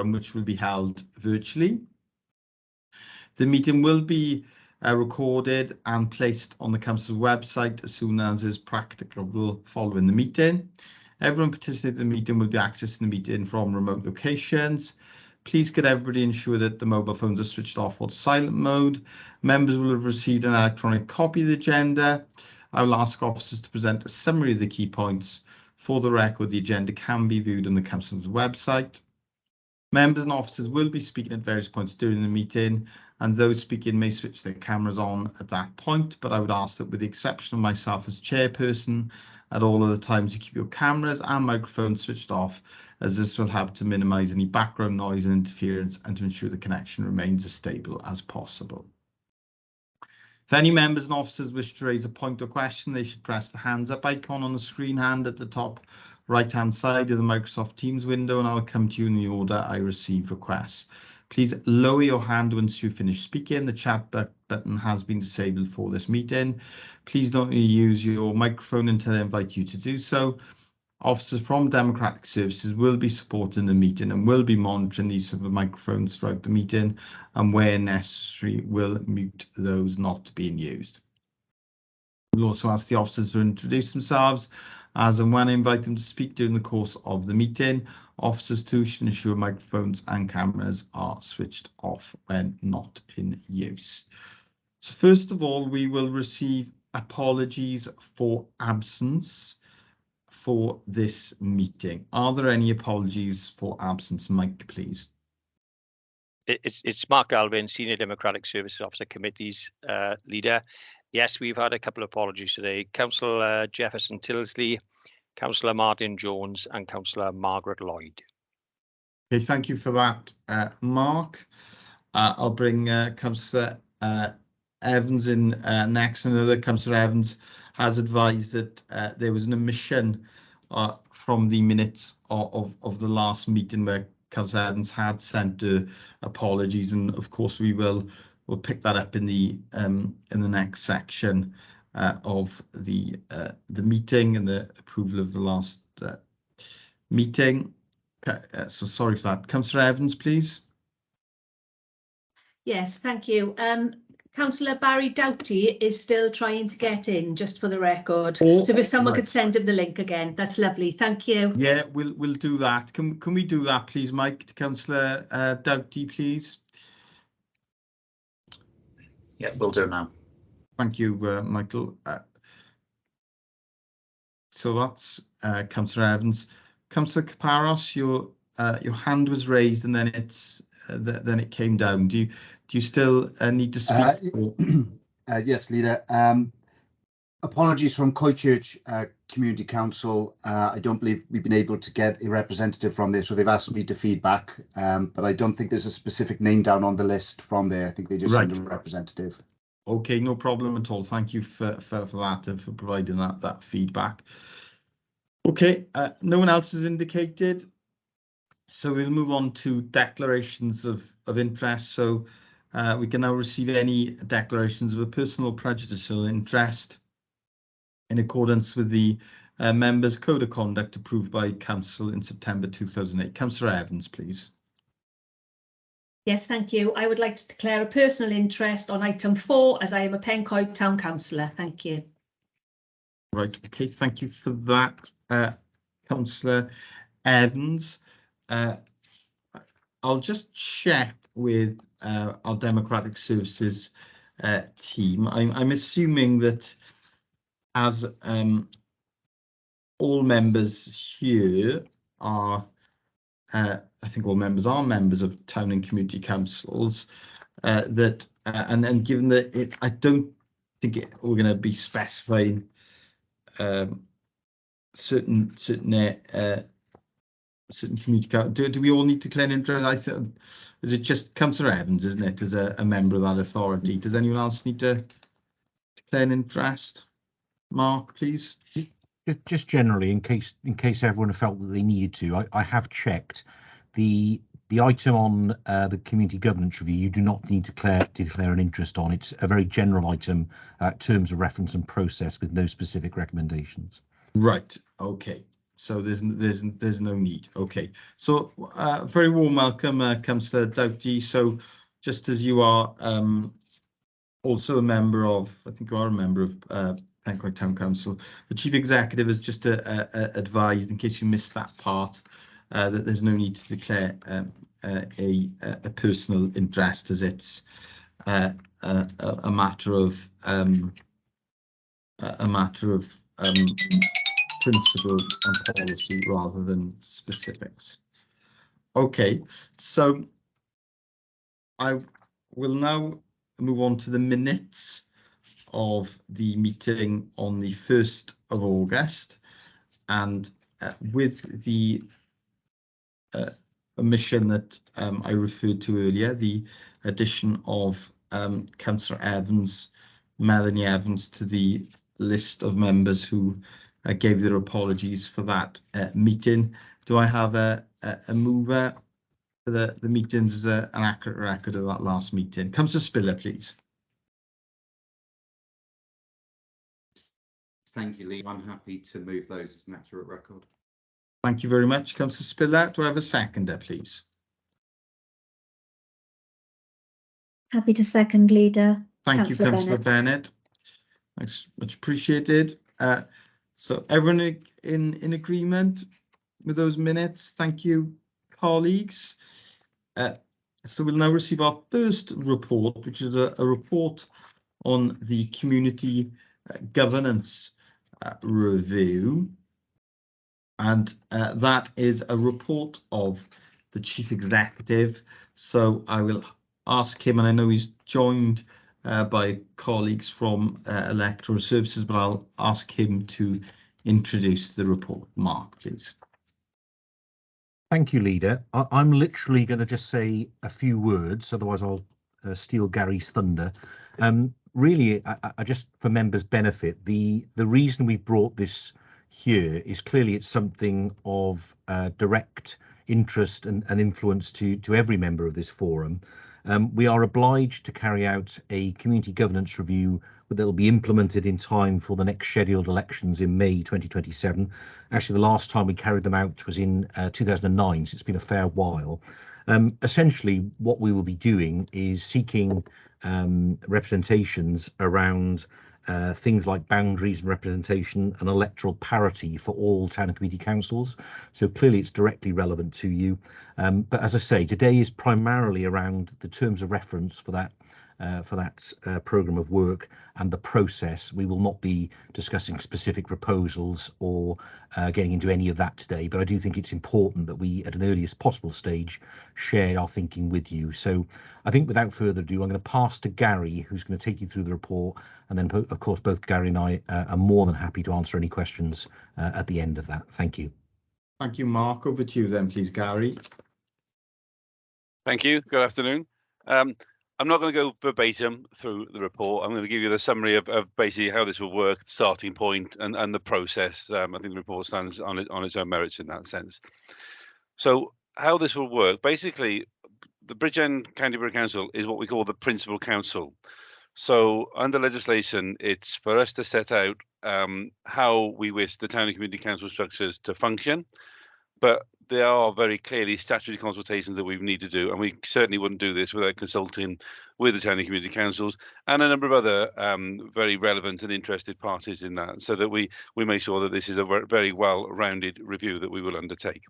which will be held virtually. The meeting will be recorded and placed on the council's website as soon as is practicable following the meeting. Everyone participating in the meeting will be accessing the meeting from remote locations. Please could everybody ensure that the mobile phones are switched off or silent mode. Members will have received an electronic copy of the agenda. I will ask officers to present a summary of the key points. For the record, the agenda can be viewed on the council's website. Members and officers will be speaking at various points during the meeting, and those speaking may switch their cameras on at that point, but I would ask that with the exception of myself as chairperson, at all other times you keep your cameras and microphones switched off, as this will help to minimise any background noise and interference and to ensure the connection remains as stable as possible. If any members and officers wish to raise a point or question, they should press the hands up icon on the screen hand at the top right-hand side of the Microsoft Teams window, and I'll come to you in the order I receive requests. Please lower your hand once you finish speaking. The chat button has been disabled for this meeting. Please don't use your microphone until I invite you to do so. Officers from Democratic Services will be supporting the meeting and will be monitoring the use of the microphones throughout the meeting, and where necessary will mute those not being used. We'll also ask the officers to introduce themselves as and when I invite them to speak during the course of the meeting. Officers too should ensure microphones and cameras are switched off when not in use. So first of all, we will receive apologies for absence for this meeting. Are there any apologies for absence? Mike, please. It's Mark Alvin, Senior Democratic Services Officer Committees Leader. Yes, we've had a couple of apologies today. Councillor Jefferson Tilsley, Councillor Martin Jones and Councillor Margaret Lloyd. Okay, thank you for that, Mark. I'll bring Councillor Evans in next. Another Councillor Evans has advised that there was an omission from the minutes of the last meeting where Councillor Evans had sent apologies, and of course we'll pick that up in the next section of the meeting and the approval of the last meeting. So sorry for that. Councillor Evans, please. Yes, thank you. Councillor Barry Doughty is still trying to get in, just for the record. So if someone could send him the link again, that's lovely. Thank you. Yeah, we'll do that. Can we do that, please, Mike? Councillor Doughty, please. Yeah, we'll do now. Thank you, Michael. So that's Councillor Evans. Councillor Caparros, your hand was raised and then then it came down. Do you still need to speak? Yes, Leader. Apologies from Coitchurch Community Council. I don't believe we've been able to get a representative from there, so they've asked me to feedback. But I don't think there's a specific name down on the list from there. I think they just sent a representative. Okay, no problem at all. Thank you for that and for providing that feedback. Okay, no one else has indicated. So we'll move on to declarations of interest. So we can now receive any declarations of a personal prejudicial interest in accordance with the Members' Code of Conduct approved by Council in September 2008. Councillor Evans, please. Yes, thank you. I would like to declare a personal interest on item 4 as I am a Pencoed Town Councillor. Thank you. Right, okay, thank you for that, Councillor Evans. I'll just check with our Democratic Services team. I'm assuming that as all members here are, I think all members are members of town and community councils, and given that I don't think we're going to be specifying certain community councils. Do we all need to declare an interest? I think, is it just Councillor Evans, isn't it, as a member of that authority? Does anyone else need to declare an interest? Mark, please. Just generally, in case everyone felt that they needed to, I have checked the item on the community governance review. You do not need to declare an interest on. It's a very general item, terms of reference and process with no specific recommendations. Right. Okay. So there's no need. Okay. So very warm welcome, Councillor Doughty. So just as you are also a member of, I think you are a member of Pencroff Town Council, the Chief Executive has just advised, in case you missed that part, that there's no need to declare a personal interest, as it's a matter of principle and policy rather than specifics. Okay, so I will now move on to the minutes of the meeting on the 1st of August, and with the omission that I referred to earlier, the addition of Councillor Evans, Melanie Evans, to the list of members who gave their apologies for that meeting. Do I have a mover for the meetings as an accurate record of that last meeting? Councillor Spiller, please. Thank you, Lee. I'm happy to move those as an accurate record. Thank you very much, Councillor Spiller. Do I have a seconder, please? Happy to second, Leader. Thank you, Councillor Bennett. Thanks, much appreciated. So everyone in agreement with those minutes? Thank you, colleagues. So we'll now receive our first report, which is a report on the community governance review. And that is a report of the Chief Executive. So I will ask him, and I know he's joined by colleagues from Electoral Services, but I'll ask him to introduce the report. Mark, please. Thank you, Leader. I'm literally going to just say a few words, otherwise I'll steal Gary's thunder. Really, I just, for members' benefit, the reason we brought this here is clearly it's something of direct interest and influence to every member of this forum. We are obliged to carry out a community governance review that will be implemented in time for the next scheduled elections in May 2027. Actually, the last time we carried them out was in 2009, so it's been a fair while. Essentially, what we will be doing is seeking representations around things like boundaries and representation and electoral parity for all town and community councils. So clearly it's directly relevant to you. But as I say, today is primarily around the terms of reference for that programme of work and the process. We will not be discussing specific proposals or getting into any of that today, but I do think it's important that we, at an earliest possible stage, share our thinking with you. So I think without further ado, I'm going to pass to Gary, who's going to take you through the report, and then of course both Gary and I are more than happy to answer any questions at the end of that. Thank you. Thank you, Mark. Over to you then, please, Gary. Thank you. Good afternoon. I'm not going to go verbatim through the report. I'm going to give you the summary of basically how this will work, the starting point, and the process. I think the report stands on its own merits in that sense. So how this will work, basically, the Bridgend County Borough Council is what we call the principal council. So under legislation, it's for us to set out how we wish the town and community council structures to function. But there are very clearly statutory consultations that we need to do, and we certainly wouldn't do this without consulting with the town and community councils and a number of other very relevant and interested parties in that, so that we make sure that this is a very well-rounded review that we will undertake.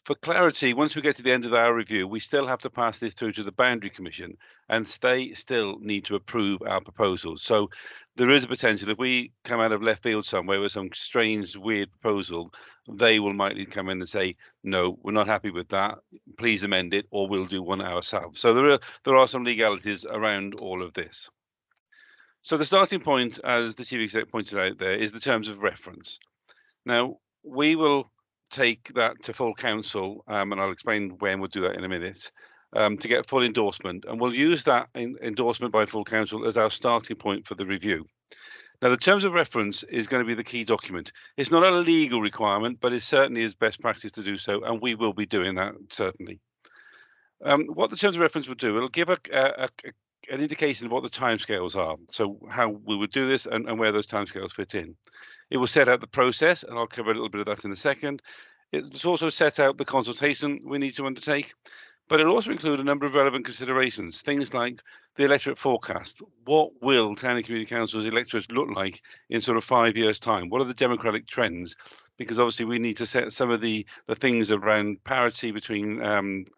For clarity, once we get to the end of our review, we still have to pass this through to the Boundary Commission, and they still need to approve our proposals. So there is a potential if we come out of left field somewhere with some strange, weird proposal, they will likely come in and say, no, we're not happy with that, please amend it, or we'll do one ourselves. So there are some legalities around all of this. So the starting point, as the Chief Executive pointed out there, is the terms of reference. Now, we will take that to full council, and I'll explain when we'll do that in a minute, to get full endorsement, and we'll use that endorsement by full council as our starting point for the review. Now, the terms of reference is going to be the key document. It's not a legal requirement, but it certainly is best practice to do so, and we will be doing that certainly. What the terms of reference will do, it'll give an indication of what the timescales are, so how we would do this and where those timescales fit in. It will set out the process, and I'll cover a little bit of that in a second. It's also set out the consultation we need to undertake, but it'll also include a number of relevant considerations, things like the electorate forecast. What will town and community councils electorates look like in sort of 5 years' time? What are the democratic trends? Because obviously we need to set some of the things around parity between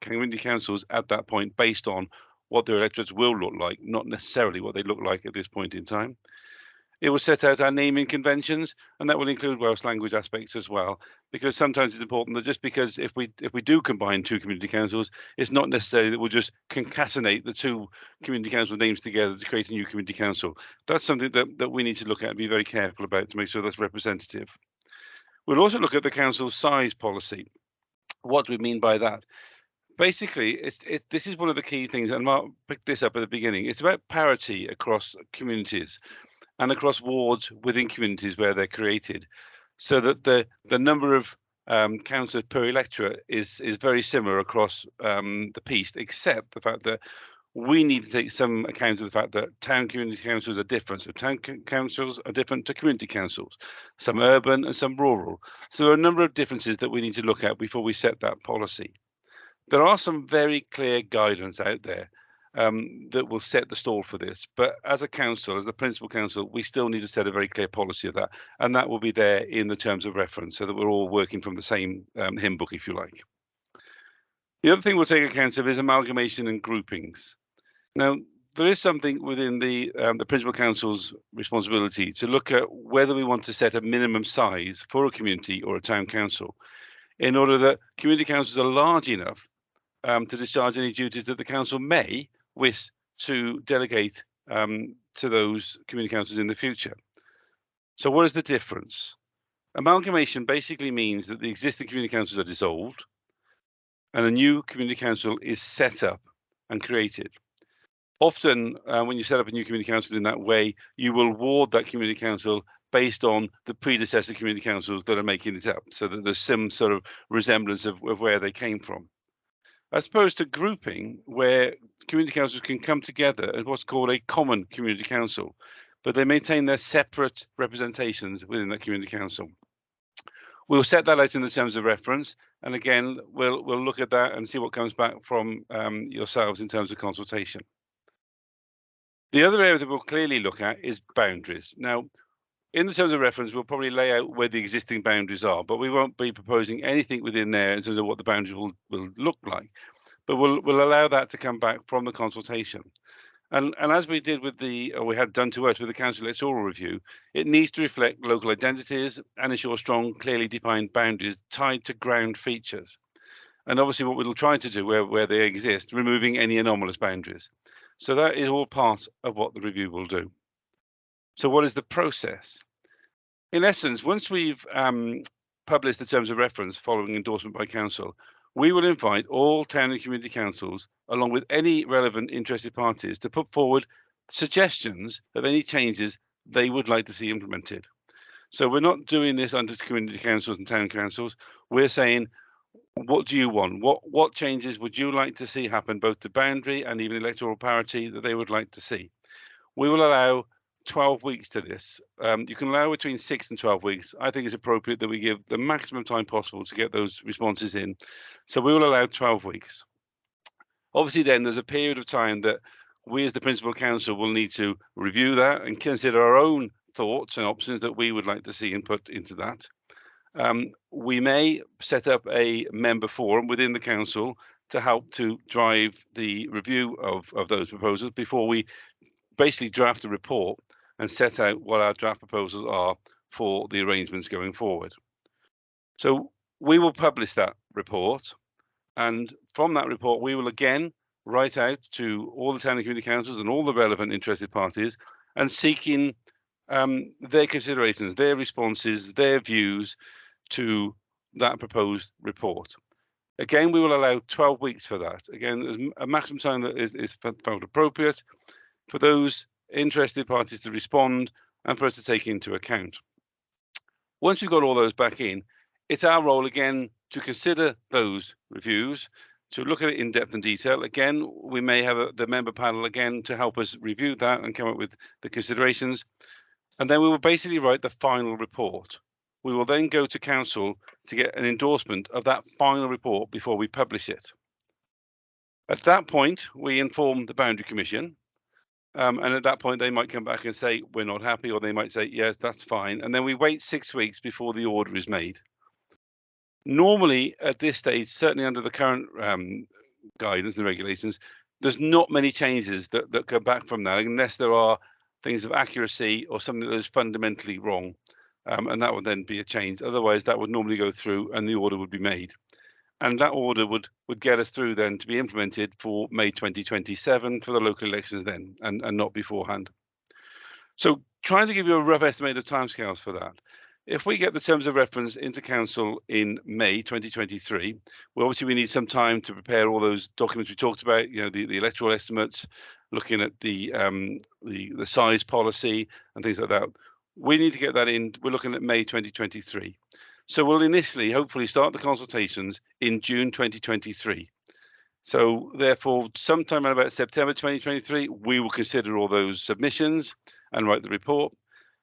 community councils at that point based on what their electorates will look like, not necessarily what they look like at this point in time. It will set out our naming conventions, and that will include Welsh language aspects as well, because sometimes it's important that just because if we do combine two community councils, it's not necessarily that we'll just concatenate the two community council names together to create a new community council. That's something that we need to look at and be very careful about to make sure that's representative. We'll also look at the council's size policy. What do we mean by that? Basically, this is one of the key things, and Mark picked this up at the beginning. It's about parity across communities and across wards within communities where they're created, so that the number of councillors per electorate is very similar across the piece, except the fact that we need to take some account of the fact that town community councils are different. So town councils are different to community councils, some urban and some rural. So there are a number of differences that we need to look at before we set that policy. There are some very clear guidance out there that will set the stall for this. But as a council, as the principal council, we still need to set a very clear policy of that. And that will be there in the terms of reference so that we're all working from the same hymn book, if you like. The other thing we'll take account of is amalgamation and groupings. Now, there is something within the principal council's responsibility to look at whether we want to set a minimum size for a community or a town council in order that community councils are large enough to discharge any duties that the council may wish to delegate to those community councils in the future. So what is the difference? Amalgamation basically means that the existing community councils are dissolved and a new community council is set up and created. Often, when you set up a new community council in that way, you will ward that community council based on the predecessor community councils that are making it up, so that there's some sort of resemblance of where they came from. As opposed to grouping, where community councils can come together as what's called a common community council, but they maintain their separate representations within that community council. We'll set that out in the terms of reference, and again, we'll look at that and see what comes back from yourselves in terms of consultation. The other area that we'll clearly look at is boundaries. Now, in the terms of reference, we'll probably lay out where the existing boundaries are, but we won't be proposing anything within there in terms of what the boundaries will look like. But we'll allow that to come back from the consultation. And as we did with or we had done to us with the council electoral review, it needs to reflect local identities and ensure strong, clearly defined boundaries tied to ground features. And obviously what we'll try to do where they exist, removing any anomalous boundaries. So that is all part of what the review will do. So what is the process? In essence, once we've published the terms of reference following endorsement by council, we will invite all town and community councils, along with any relevant interested parties, to put forward suggestions of any changes they would like to see implemented. So we're not doing this under community councils and town councils. We're saying, what do you want? What changes would you like to see happen, both to boundary and even electoral parity that they would like to see? We will allow 12 weeks to this. You can allow between 6 and 12 weeks. I think it's appropriate that we give the maximum time possible to get those responses in. So we will allow 12 weeks. Obviously, then there's a period of time that we as the principal council will need to review that and consider our own thoughts and options that we would like to see input into that. We may set up a member forum within the council to help to drive the review of those proposals before we basically draft a report and set out what our draft proposals are for the arrangements going forward. So we will publish that report, and from that report we will again write out to all the town and community councils and all the relevant interested parties and seeking their considerations, their responses, their views to that proposed report. Again, we will allow 12 weeks for that. Again, there's a maximum time that is felt appropriate for those interested parties to respond and for us to take into account. Once we've got all those back in, it's our role again to consider those reviews, to look at it in depth and detail. Again, we may have the member panel again to help us review that and come up with the considerations. And then we will basically write the final report. We will then go to council to get an endorsement of that final report before we publish it. At that point, we inform the Boundary Commission. And at that point, they might come back and say, we're not happy, or they might say, yes, that's fine. And then we wait 6 weeks before the order is made. Normally, at this stage, certainly under the current guidance and regulations, there's not many changes that come back from that, unless there are things of accuracy or something that is fundamentally wrong. And that would then be a change. Otherwise, that would normally go through and the order would be made. And that order would get us through then to be implemented for May 2027 for the local elections then, and not beforehand. So trying to give you a rough estimate of timescales for that. If we get the terms of reference into council in May 2023, well, obviously we need some time to prepare all those documents we talked about, you know, the electoral estimates, looking at the size policy and things like that. We need to get that in. We're looking at May 2023. So we'll initially, hopefully, start the consultations in June 2023. So therefore, sometime around about September 2023, we will consider all those submissions and write the report.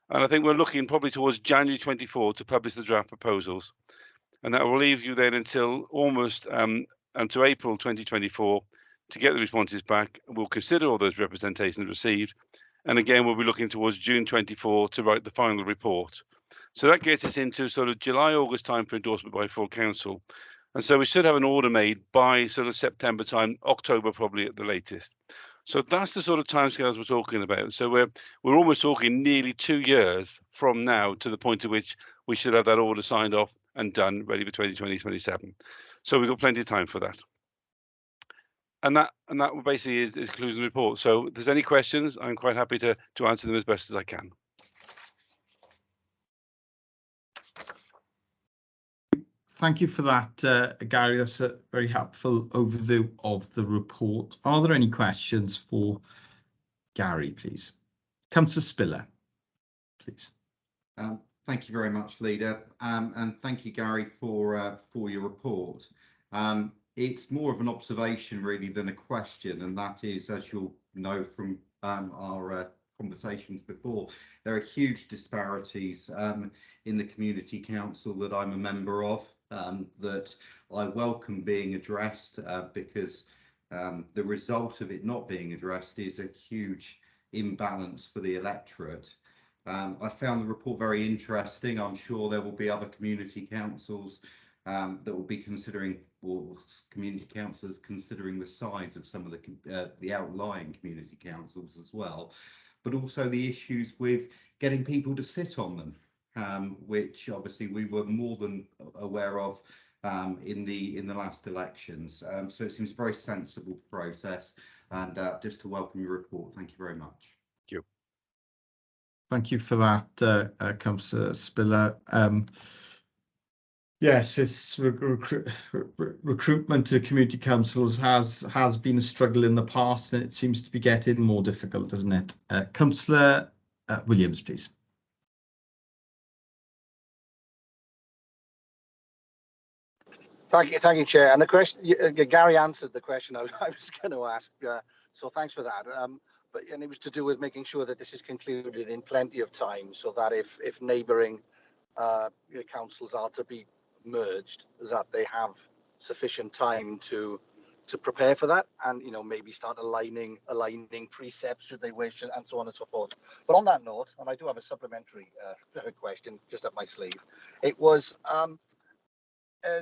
And I think we're looking probably towards January 24 to publish the draft proposals. And that will leave you then until almost until April 2024 to get the responses back. We'll consider all those representations received. And again, we'll be looking towards June 24 to write the final report. So that gets us into sort of July, August time for endorsement by full council. And so we should have an order made by sort of September time, October probably at the latest. So that's the sort of timescales we're talking about. So we're almost talking nearly 2 years from now to the point at which we should have that order signed off and done, ready for 2020-27. So we've got plenty of time for that. And that basically is concluding the report. So if there's any questions, I'm quite happy to answer them as best as I can. Thank you for that, Gary. That's a very helpful overview of the report. Are there any questions for Gary, please? Councillor Spiller, please. Thank you very much, Leader, and thank you, Gary, for your report. It's more of an observation really than a question, and that is, as you'll know from our conversations before, there are huge disparities in the community council that I'm a member of, that I welcome being addressed, because the result of it not being addressed is a huge imbalance for the electorate. I found the report very interesting. I'm sure there will be other community councils that will be considering, or community councillors considering the size of some of the outlying community councils as well, but also the issues with getting people to sit on them, which obviously we were more than aware of in the last elections. So it seems a very sensible process, and just to welcome your report. Thank you very much. Thank you. Thank you for that, Councillor Spiller. Yes, it's recruitment to community councils has been a struggle in the past, and it seems to be getting more difficult, doesn't it? Councillor Williams, please. Thank you, Chair. And the question, Gary answered the question I was going to ask, so thanks for that. And it was to do with making sure that this is concluded in plenty of time, so that if neighbouring councils are to be merged, that they have sufficient time to prepare for that, and maybe start aligning precepts should they wish, and so on and so forth. But on that note, and I do have a supplementary question just up my sleeve. It was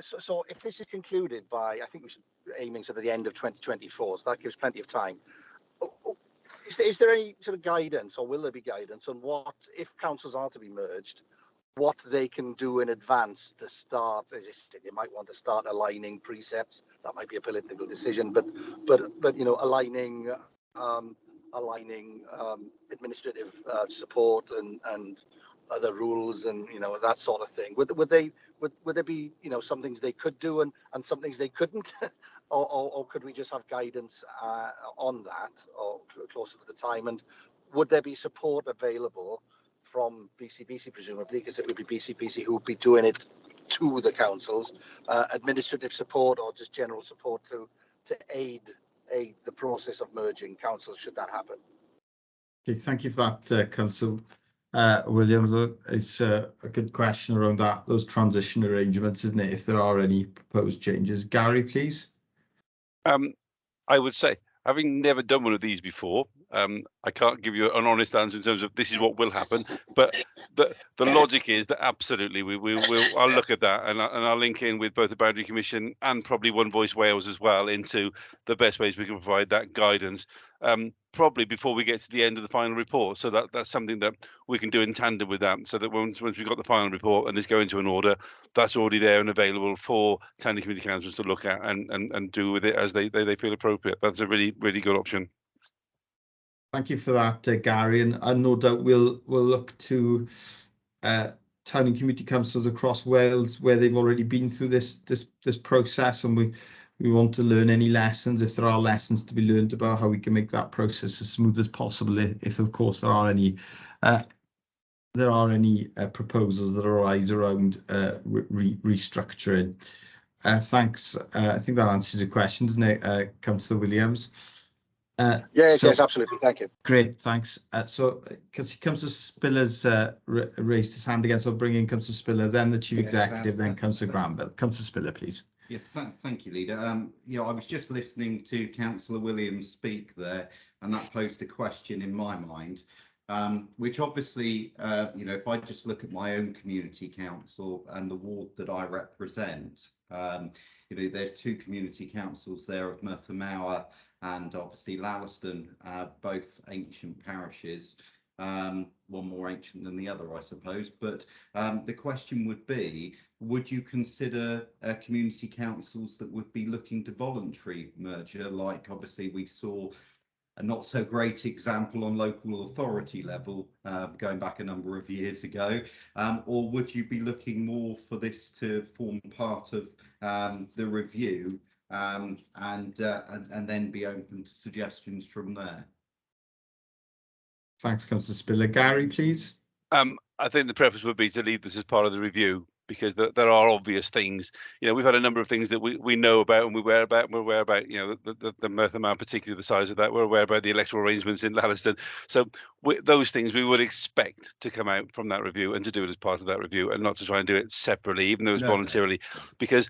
so if this is concluded by, I think we should be aiming to the end of 2024, so that gives plenty of time. Is there any sort of guidance, or will there be guidance on what, if councils are to be merged, what they can do in advance to start? As you said, they might want to start aligning precepts. That might be a political decision, but aligning administrative support and other rules and that sort of thing. Would there be some things they could do and some things they couldn't, or could we just have guidance on that, or closer to the time? And would there be support available from BCBC, presumably, because it would be BCBC who would be doing it to the councils, administrative support or just general support to aid the process of merging councils should that happen? Okay, thank you for that, Councillor Williams, it's a good question around that, those transition arrangements, isn't it? If there are any proposed changes. Gary, please. I would say, having never done one of these before, I can't give you an honest answer in terms of this is what will happen. But the logic is that absolutely I'll look at that and I'll link in with both the Boundary Commission and probably One Voice Wales as well into the best ways we can provide that guidance. Probably before we get to the end of the final report, so that's something that we can do in tandem with that, so that once we've got the final report and it's going to an order, that's already there and available for Tandy Community Councils to look at and do with it as they feel appropriate. That's a really good option. Thank you for that, Gary, and no doubt we'll look to town and community councils across Wales where they've already been through this process, and we want to learn any lessons, if there are lessons to be learned, about how we can make that process as smooth as possible, if of course there are any proposals that arise around restructuring. Thanks. I think that answers your question, doesn't it, Councillor Williams? Yes, absolutely. Thank you. Great, thanks. So Councillor Spiller's raised his hand again, so I'll bring in Councillor Spiller, then the Chief Executive, then Councillor Granville. Councillor Spiller, please. Yeah, thank you, Leader. I was just listening to Councillor Williams speak there, and that posed a question in my mind, which obviously, if I just look at my own community council and the ward that I represent, there's two community councils there of Merthyr Mawr and obviously Llalliston, both ancient parishes. One more ancient than the other, I suppose. But the question would be, would you consider community councils that would be looking to voluntary merger, like obviously we saw a not so great example on local authority level going back a number of years ago, or would you be looking more for this to form part of the review and then be open to suggestions from there? Thanks, Councillor Spiller. Gary, please. I think the preference would be to leave this as part of the review, because there are obvious things. We've had a number of things that we know about and we're aware about. The Merthyr Mawr, particularly the size of that. We're aware about the electoral arrangements in Llalliston. So those things we would expect to come out from that review, and to do it as part of that review, and not to try and do it separately, even though it's voluntarily. Because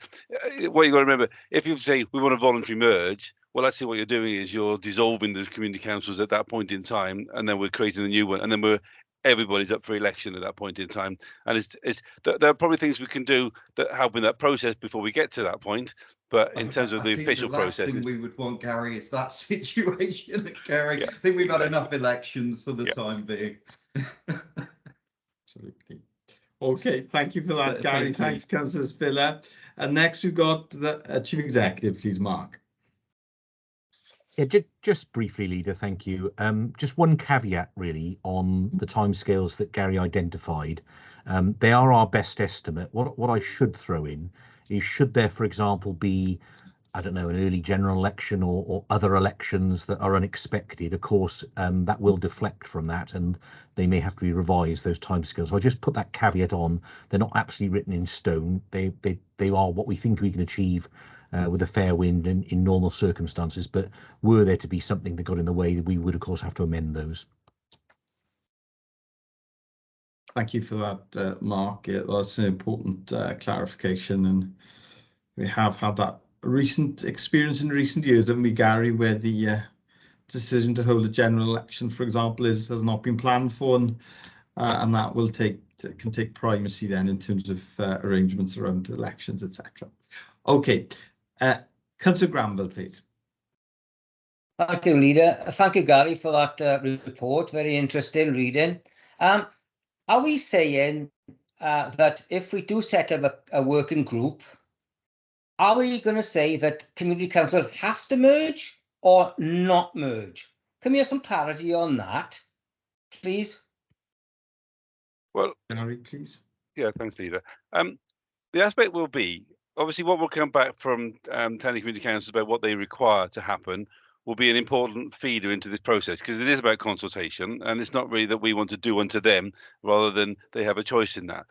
what you've got to remember, if you say we want a voluntary merge, well, actually what you're doing is you're dissolving those community councils at that point in time, and then we're creating a new one, and then everybody's up for election at that point in time. And there are probably things we can do that help in that process before we get to that point. But in terms of the official process, the last thing we would want, Gary, is that situation, Gary. Yeah. I think we've had enough elections for the time being. Absolutely. Okay, thank you for that, Gary. Thanks, Councillor Spiller. And next we've got the Chief Executive, please, Mark. Yeah, just briefly, Leader, thank you. Just one caveat, really, on the timescales that Gary identified. They are our best estimate. What I should throw in is, should there, for example, be, I don't know, an early general election or other elections that are unexpected, of course, that will deflect from that, and they may have to be revised, those timescales. So I just put that caveat on. They're not absolutely written in stone. They are what we think we can achieve with a fair wind and in normal circumstances, but were there to be something that got in the way, we would of course have to amend those. Thank you for that, Mark. Yeah, that's an important clarification, and we have had that recent experience in recent years, haven't we, Gary, where the decision to hold a general election, for example, has not been planned for, and that can take primacy then in terms of arrangements around elections, etc. Okay. Councillor Granville, please. Thank you, Leader. Thank you, Gary, for that report. Very interesting reading. Are we saying that if we do set up a working group, are we going to say that community council have to merge or not merge? Can we have some clarity on that, please? Well, Gary, please. Yeah, thanks, Leader. The aspect will be, obviously, what will come back from Tandy Community Councils about what they require to happen will be an important feeder into this process, because it is about consultation, and it's not really that we want to do unto them rather than they have a choice in that.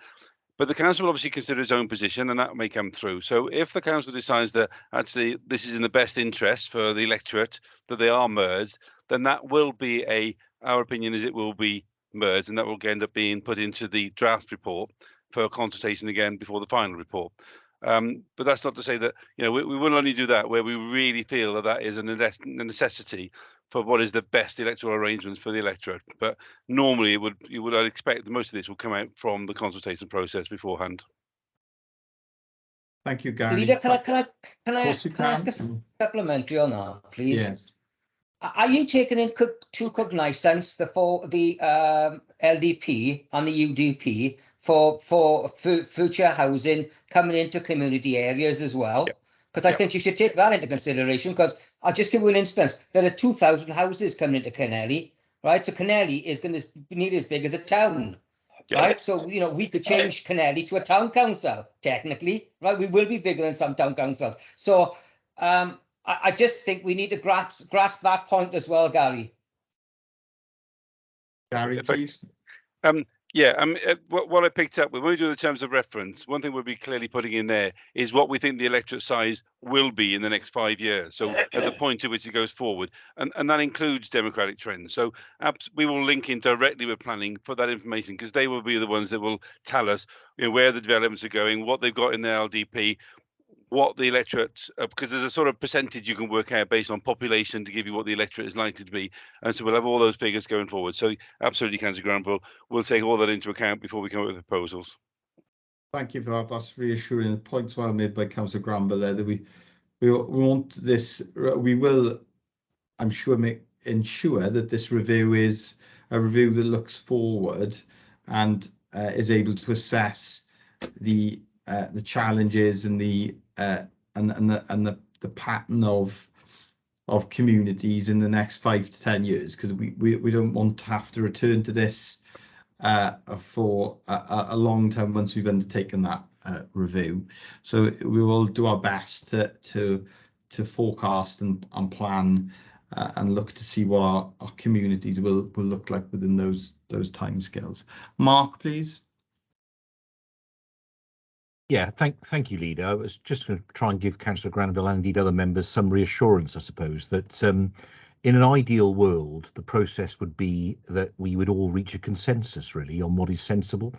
But the council will obviously consider its own position, and that may come through. So if the council decides that actually this is in the best interest for the electorate, that they are merged, then that will be our opinion is it will be merged, and that will end up being put into the draft report for consultation again before the final report. But that's not to say that, you know, we will only do that where we really feel that that is a necessity for what is the best electoral arrangements for the electorate. But normally I'd expect that most of this will come out from the consultation process beforehand. Thank you, Gary. Leader, can I Can. ask a supplementary on that, please? Yes. Are you taking into cognizance the LDP and the UDP for future housing coming into community areas as well? Because I think you should take that into consideration, because I'll just give you an instance. There are 2,000 houses coming into Canelli, right? So Canelli is going to be nearly as big as a town, right? So, you know, we could change Canelli to a town council, technically, right? We will be bigger than some town councils. So I just think we need to grasp that point as well, Gary. Gary, please. Yeah, what I picked up when we do the terms of reference, one thing we'll be clearly putting in there is what we think the electorate size will be in the next 5 years. So at the point at which it goes forward, and that includes demographic trends. So we will link in directly with planning for that information, because they will be the ones that will tell us, you know, where the developments are going, what they've got in their LDP, what the electorate, because there's a sort of percentage you can work out based on population to give you what the electorate is likely to be. And so we'll have all those figures going forward. So absolutely, Councillor Granville, we'll take all that into account before we come up with proposals. Thank you for that. That's reassuring. Points well made by Councillor Granville there, that we want this, we will, I'm sure, ensure that this review is a review that looks forward and is able to assess the challenges and the pattern of communities in the next 5 to 10 years, because we don't want to have to return to this for a long time once we've undertaken that review. So we will do our best to forecast and plan and look to see what our communities will look like within those timescales. Mark, please. Yeah, thank you, Leader. I was just going to try and give Councillor Granville and indeed other members some reassurance, I suppose, that in an ideal world, the process would be that we would all reach a consensus, really, on what is sensible.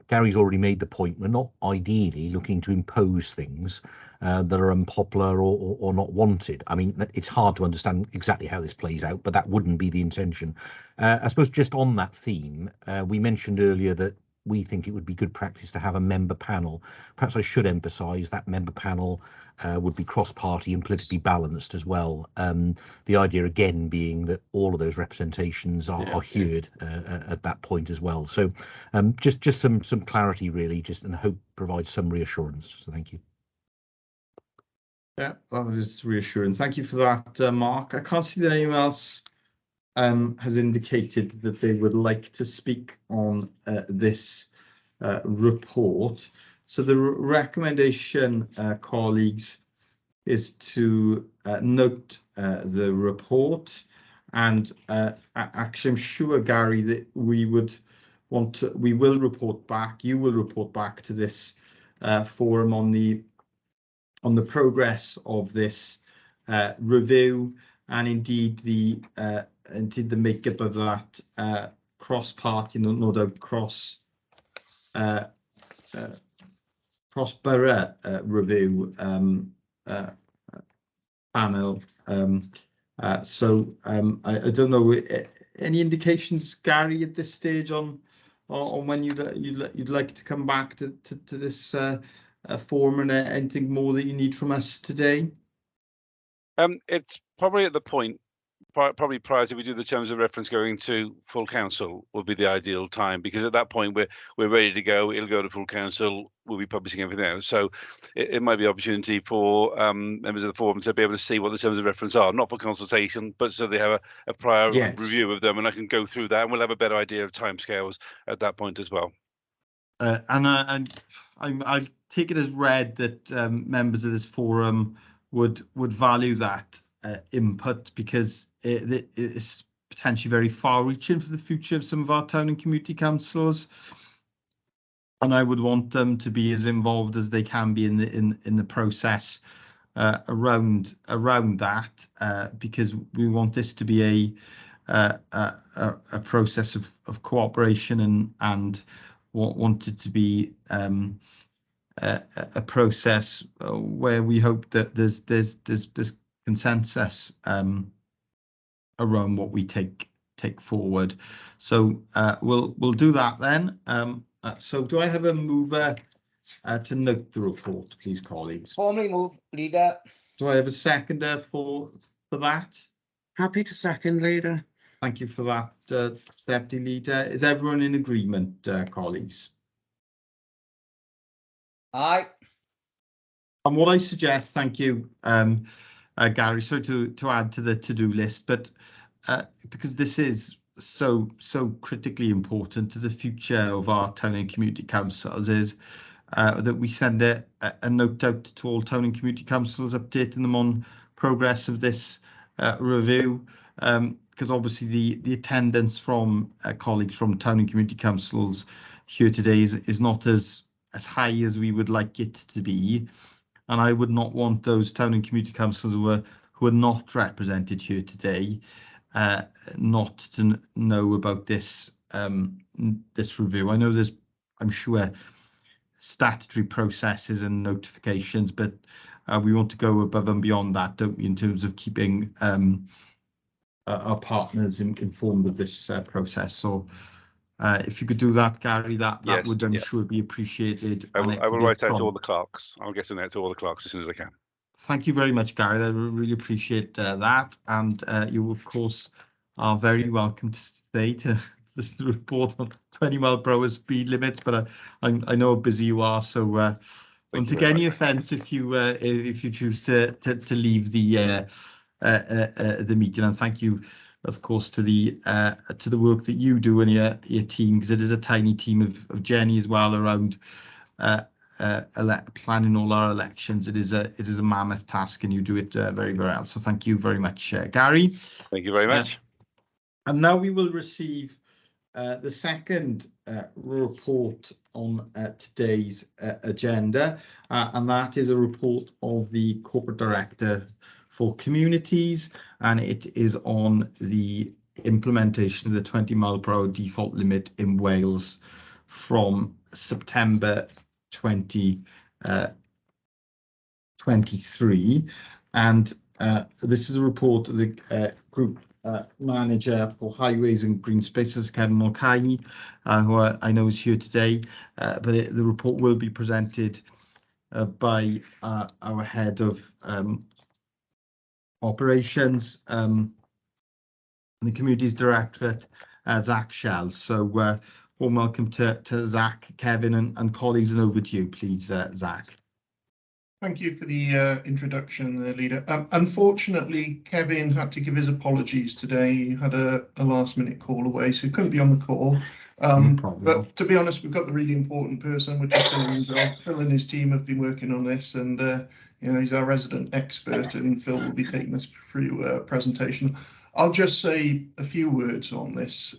Gary's already made the point, we're not ideally looking to impose things that are unpopular or not wanted. I mean, it's hard to understand exactly how this plays out, but that wouldn't be the intention. I suppose just on that theme, we mentioned earlier that we think it would be good practice to have a member panel. Perhaps I should emphasise that member panel would be cross-party and politically balanced as well. The idea again being that all of those representations are heard at that point as well. So just some clarity really, and hope provides some reassurance. So thank you. Yeah, that is reassuring. Thank you for that, Mark. I can't see that anyone else has indicated that they would like to speak on this report. So the recommendation, colleagues, is to note the report, and actually I'm sure, Gary, that we will report back, you will report back to this forum on the progress of this review, and indeed the makeup of that cross-party, no doubt cross-borough review panel. So I don't know, any indications, Gary, at this stage on when you'd like to come back to this forum, and anything more that you need from us today? It's probably at the point, probably prior to we do the terms of reference going to full council will be the ideal time, because at that point we're ready to go. It'll go to full council. We'll be publishing everything out. So it might be an opportunity for members of the forum to be able to see what the terms of reference are, not for consultation, but so they have a prior review of them, and I can go through that, and we'll have a better idea of timescales at that point as well. And I take it as read that members of this forum would value that input, because it is potentially very far-reaching for the future of some of our town and community councillors, and I would want them to be as involved as they can be in the process around that, because we want this to be a process of cooperation and wanted to be a process where we hope that there's consensus around what we take forward. So we'll do that then. So do I have a mover to note the report, please, colleagues? Formally move, Leader. Do I have a seconder for that? Happy to second, Leader. Thank you for that, Deputy Leader. Is everyone in agreement, colleagues? Aye. And what I suggest, thank you, Gary, sorry to add to the to-do list, but because this is so critically important to the future of our town and community councils, is that we send a note out to all town and community councils, updating them on progress of this review, because obviously the attendance from colleagues from town and community councils here today is not as high as we would like it to be, and I would not want those town and community councils who are not represented here today not to know about this this review. I know there's, I'm sure, statutory processes and notifications, but we want to go above and beyond that, don't we, in terms of keeping our partners informed of this process. So if you could do that, Gary, that Yes, would, I'm sure, be appreciated. I will write out to all the prompt. clerks. I'll get in there to all the clerks as soon as I can. Thank you very much, Gary. I really appreciate that. And you, of course, are very welcome to stay to listen to the report on 20-mile-per-hour speed limits. But I know how busy you are, so don't take any offence if you choose to leave the meeting. And thank you, of course, to the work that you do and your team, because it is a tiny team of Jenny as well around planning all our elections. It is a mammoth task, and you do it very well. So thank you very much, Gary. Thank you very much. And now we will receive the second report on today's agenda, and that is a report of the Corporate Director for Communities, and it is on the implementation of the 20-mile-per-hour default limit in Wales from September 2023. And this is a report of the Group Manager for Highways and Green Spaces, Kevin Mulcahy, who I know is here today, but the report will be presented by our Head of Operations and the Communities Directorate, Zach Shell. So warm welcome to Zach, Kevin and colleagues, and over to you, please, Zach. Thank you for the introduction, Leader. Unfortunately, Kevin had to give his apologies today. He had a last-minute call away, so he couldn't be on the call. No problem. But to be honest, we've got the really important person, which is Phil. Phil and his team have been working on this, and you know, he's our resident expert, and Phil will be taking us through a presentation. I'll just say a few words on this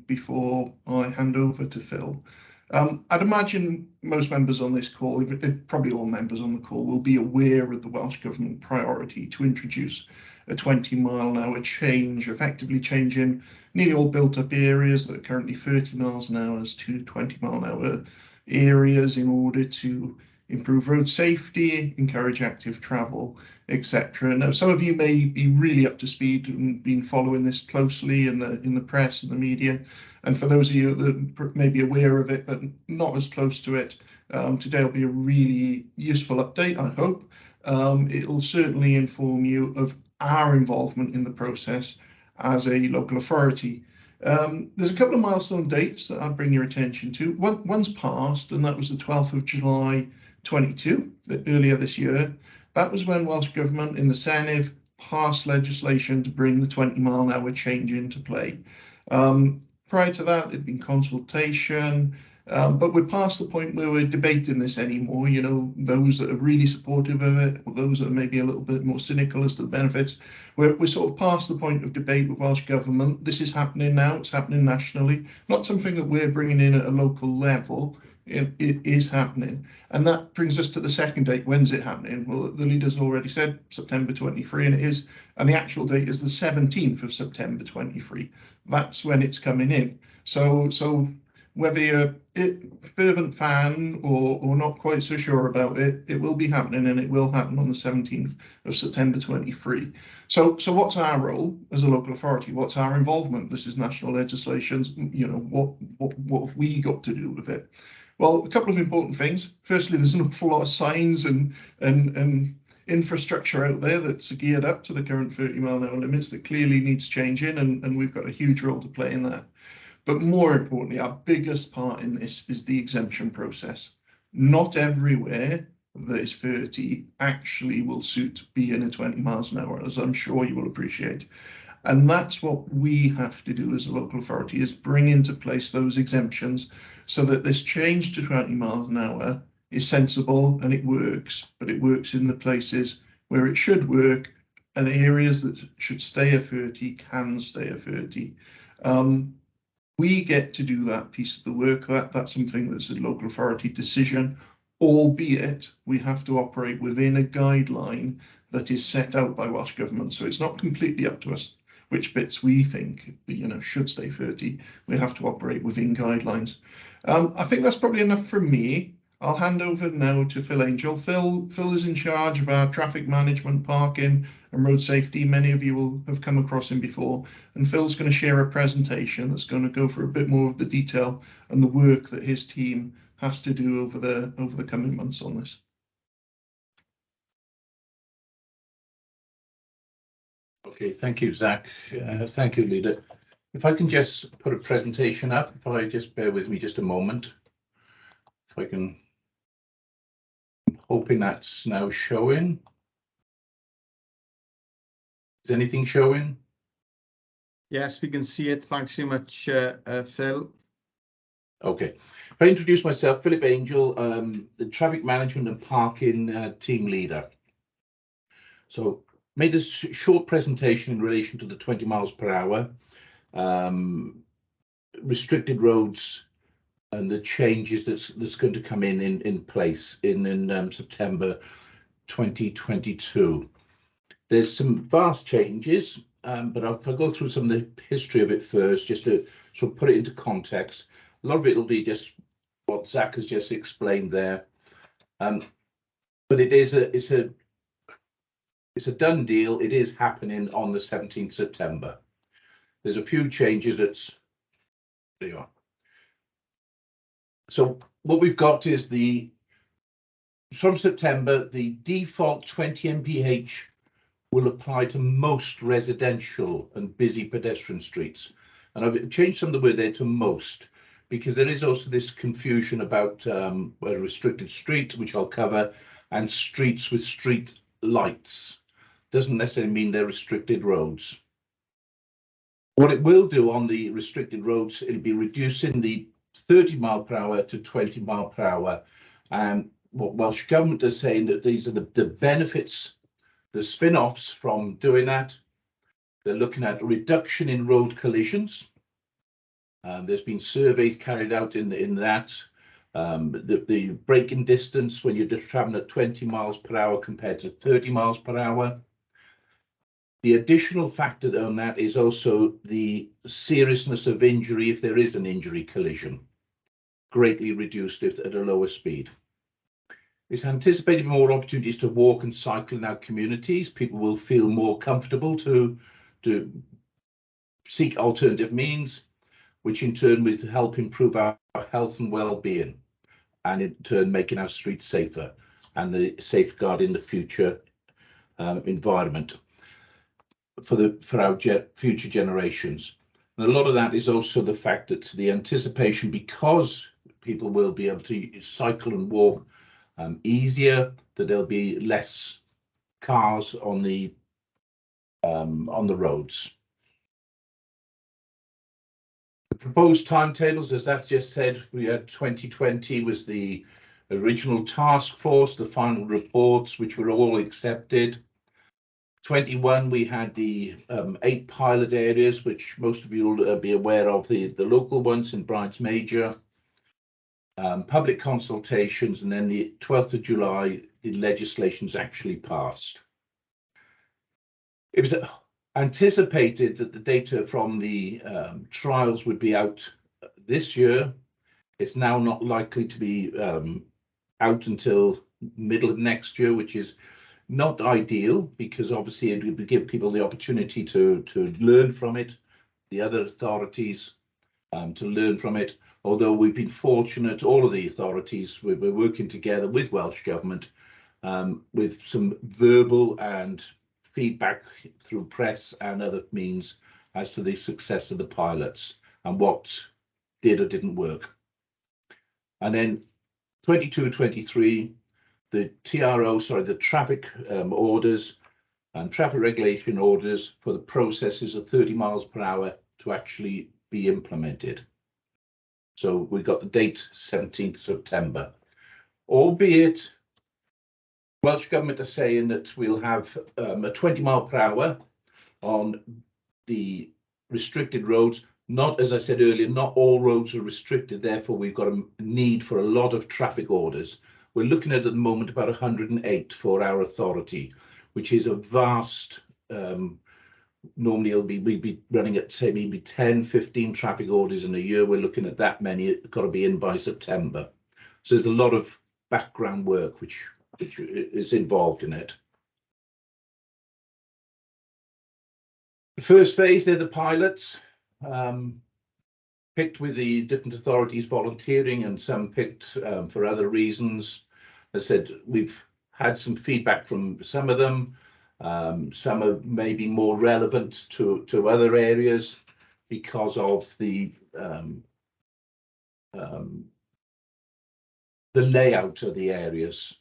before I hand over to Phil. I'd imagine most members on this call, probably all members on the call, will be aware of the Welsh Government priority to introduce a 20-mile-an-hour change, effectively changing nearly all built-up areas that are currently 30 miles an hour to 20-mile-an-hour areas in order to improve road safety, encourage active travel, etc. Now, some of you may be really up to speed and been following this closely in the press and the media. And for those of you that may be aware of it but not as close to it, today will be a really useful update, I hope. It'll certainly inform you of our involvement in the process as a local authority. There's a couple of milestone dates that I'd bring your attention to. One's passed, and that was the 12th of July 22, earlier this year. That was when Welsh Government in the Senedd passed legislation to bring the 20-mile-an-hour change into play. Prior to that, there'd been consultation, but we're past the point where we're debating this anymore. You know, those that are really supportive of it, or those that are maybe a little bit more cynical as to the benefits. We're sort of past the point of debate with Welsh Government. This is happening now. It's happening nationally. Not something that we're bringing in at a local level. it is happening. And that brings us to the second date. When's it happening? Well, the leaders already said September 23, and it is, and the actual date is the 17th of September 23. That's when it's coming in. So whether you're a fervent fan or not quite so sure about it, it will be happening, and it will happen on the 17th of September 23. So what's our role as a local authority? What's our involvement? This is national legislation. You know, what have we got to do with it? Well, a couple of important things. Firstly, there's an awful lot of signs and infrastructure out there that's geared up to the current 30-mile-an-hour limits that clearly needs changing, and we've got a huge role to play in that. But more importantly, our biggest part in this is the exemption process. Not everywhere that is 30 actually will suit being at 20 miles an hour, as I'm sure you will appreciate. And that's what we have to do as a local authority, is bring into place those exemptions so that this change to 20 miles an hour is sensible and it works, but it works in the places where it should work, and areas that should stay at 30 can stay at 30. We get to do that piece of the work. That's something that's a local authority decision, albeit we have to operate within a guideline that is set out by Welsh Government. So it's not completely up to us which bits we think, you know, should stay 30. We have to operate within guidelines. I think that's probably enough from me. I'll hand over now to Phil Angel. Phil is in charge of our traffic management, parking and road safety. Many of you will have come across him before. And Phil's going to share a presentation that's going to go for a bit more of the detail and the work that his team has to do over the coming months on this. Okay, thank you, Zach. Thank you, Leader. If I can just put a presentation up, if I just bear with me just a moment. If I can, I'm hoping that's now showing. Is anything showing? Yes, we can see it. Thanks so much, Phil. Okay. If I introduce myself, Philip Angel, the traffic management and parking team leader. So made a short presentation in relation to the 20 miles per hour, restricted roads, and the changes that's going to come in place in September 2022. There's some vast changes, but if I go through some of the history of it first, just to sort of put it into context. A lot of it will be just what Zach has just explained there, but it's a done deal. It is happening on the 17th September. There's a few changes. There you are. So what we've got is from September, the default 20 mph will apply to most residential and busy pedestrian streets. And I've changed some of the word there to most, because there is also this confusion about a restricted street, which I'll cover, and streets with street lights. Doesn't necessarily mean they're restricted roads. What it will do on the restricted roads, it'll be reducing the 30 mile per hour to 20 mile per hour. And what Welsh Government is saying that these are the benefits, the spin-offs from doing that. They're looking at a reduction in road collisions. There's been surveys carried out in that. The braking distance when you're just traveling at 20 miles per hour compared to 30 miles per hour. The additional factor on that is also the seriousness of injury if there is an injury collision, greatly reduced if at a lower speed. It's anticipated more opportunities to walk and cycle in our communities. People will feel more comfortable to seek alternative means, which in turn will help improve our health and well-being, and in turn making our streets safer and the safeguarding the future environment for our future generations. And a lot of that is also the fact that the anticipation, because people will be able to cycle and walk easier, that there'll be less cars on the roads. The proposed timetables, as that just said, we had 2020 was the original task force, the final reports, which were all accepted. 21, we had the 8 pilot areas, which most of you will be aware of, the local ones in Brights Major. public consultations, and then the 12th of July, the legislation's actually passed. It was anticipated that the data from the trials would be out this year. It's now not likely to be out until middle of next year, which is not ideal, because obviously it would give people the opportunity to learn from it, the other authorities to learn from it. Although we've been fortunate, all of the authorities, we're working together with Welsh Government with some verbal and feedback through press and other means as to the success of the pilots and what did or didn't work. And then 22-23, the the traffic orders and traffic regulation orders for the processes of 30 miles per hour to actually be implemented. So we got the date 17th September, albeit Welsh Government are saying that we'll have a 20 mile per hour on the restricted roads. Not, as I said earlier, not all roads are restricted. Therefore, we've got a need for a lot of traffic orders. We're looking at the moment about 108 for our authority, which is a vast. Normally, we'd be running at, say, maybe 10, 15 traffic orders in a year. We're looking at that many. It's got to be in by September. So there's a lot of background work which is involved in it. The first phase, they're the pilots, picked with the different authorities volunteering, and some picked for other reasons. As I said, we've had some feedback from some of them. Some are maybe more relevant to other areas because of the layout of the areas.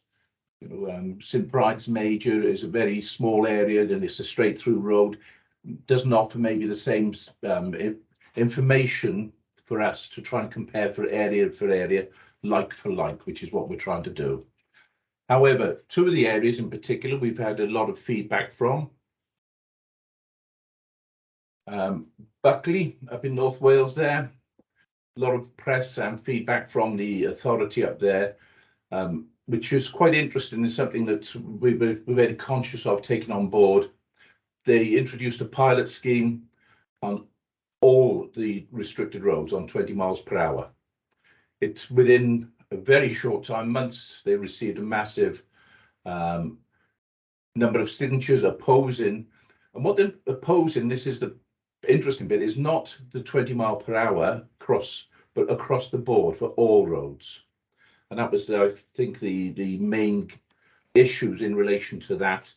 St Bride's Major is a very small area, and it's a straight through road. Doesn't offer maybe the same information for us to try and compare for area, like for like, which is what we're trying to do. However, two of the areas in particular we've had a lot of feedback from. Buckley up in North Wales there, a lot of press and feedback from the authority up there, which is quite interesting and something that we're very conscious of taking on board. They introduced a pilot scheme on all the restricted roads on 20 miles per hour. It's within a very short time, months, they received a massive number of signatures opposing. And what they're opposing, this is the interesting bit, is not the 20 mile per hour but across the board for all roads. And that was, I think, the main issues in relation to that.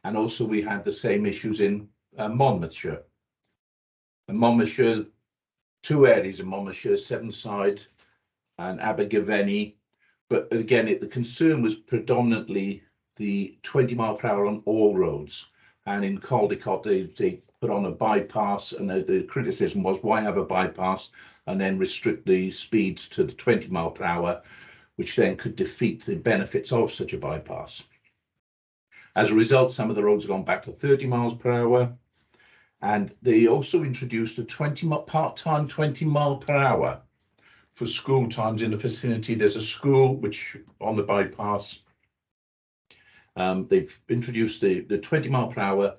And also we had the same issues in Monmouthshire. And Monmouthshire, two areas in Monmouthshire, Sevenside and Abergavenny. But again, the concern was predominantly the 20 mile per hour on all roads. And in Caldicot, they put on a bypass, and the criticism was, why have a bypass and then restrict the speeds to the 20 mile per hour, which then could defeat the benefits of such a bypass. As a result, some of the roads have gone back to 30 miles per hour. And they also introduced a part-time 20 mile per hour for school times in the vicinity. There's a school which on the bypass. They've introduced the 20 mile per hour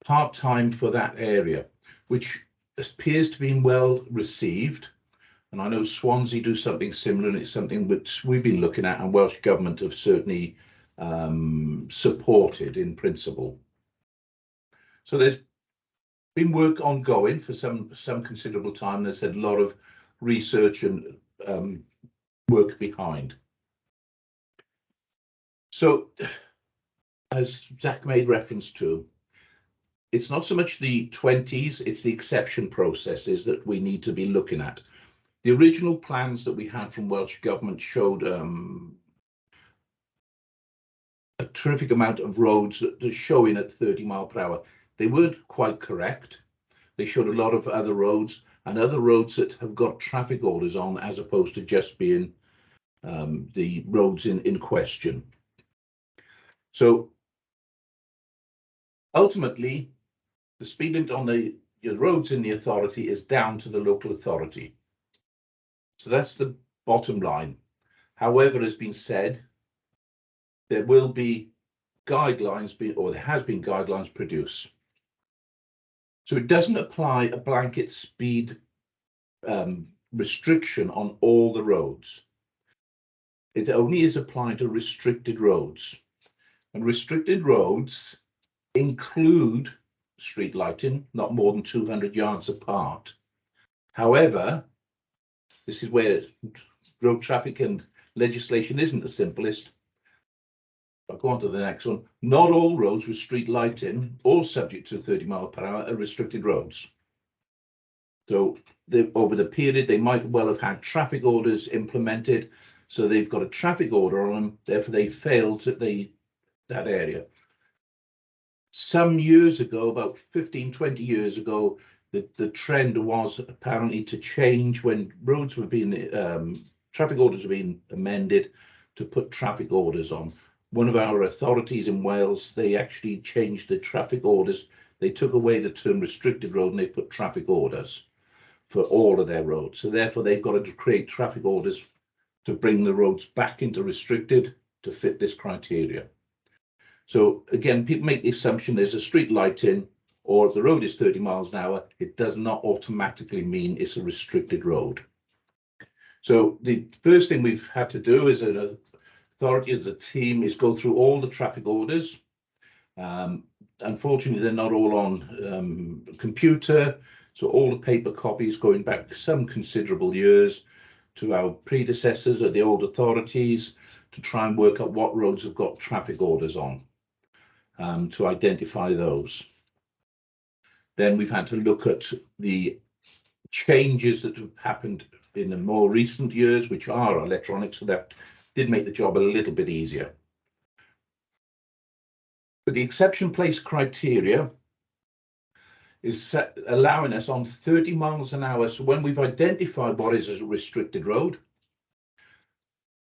part-time for that area, which appears to be well received. And I know Swansea do something similar, and it's something which we've been looking at, and Welsh Government have certainly supported in principle. So there's been work ongoing for some considerable time. There's a lot of research and work behind. So, as Zach made reference to, it's not so much the 20s, it's the exception processes that we need to be looking at. The original plans that we had from Welsh Government showed a terrific amount of roads that are showing at 30 mile per hour. They weren't quite correct. They showed a lot of other roads and other roads that have got traffic orders on, as opposed to just being the roads in question. So ultimately, the speed limit on the roads in the authority is down to the local authority. So that's the bottom line. However, as been said, there will be guidelines, or there has been guidelines produced. So it doesn't apply a blanket speed restriction on all the roads. It only is applied to restricted roads. And restricted roads include street lighting, not more than 200 yards apart. However, this is where road traffic and legislation isn't the simplest. I'll go on to the next one. Not all roads with street lighting, all subject to 30 miles per hour, are restricted roads. So over the period, they might well have had traffic orders implemented, so they've got a traffic order on them, therefore they failed that area. Some years ago, about 15, 20 years ago, the trend was apparently to change when roads were being, traffic orders were being amended to put traffic orders on. One of our authorities in Wales, they actually changed the traffic orders. They took away the term restricted road and they put traffic orders for all of their roads. So therefore they've got to create traffic orders to bring the roads back into restricted to fit this criteria. So again, people make the assumption there's a street lighting or if the road is 30 miles an hour, it does not automatically mean it's a restricted road. So the first thing we've had to do as an authority, as a team, is go through all the traffic orders. Unfortunately, they're not all on computer, so all the paper copies going back some considerable years to our predecessors or the old authorities to try and work out what roads have got traffic orders on, to identify those. Then we've had to look at the changes that have happened in the more recent years, which are electronic, so that did make the job a little bit easier. But the exception place criteria is allowing us on 30 miles an hour. So when we've identified what is a restricted road,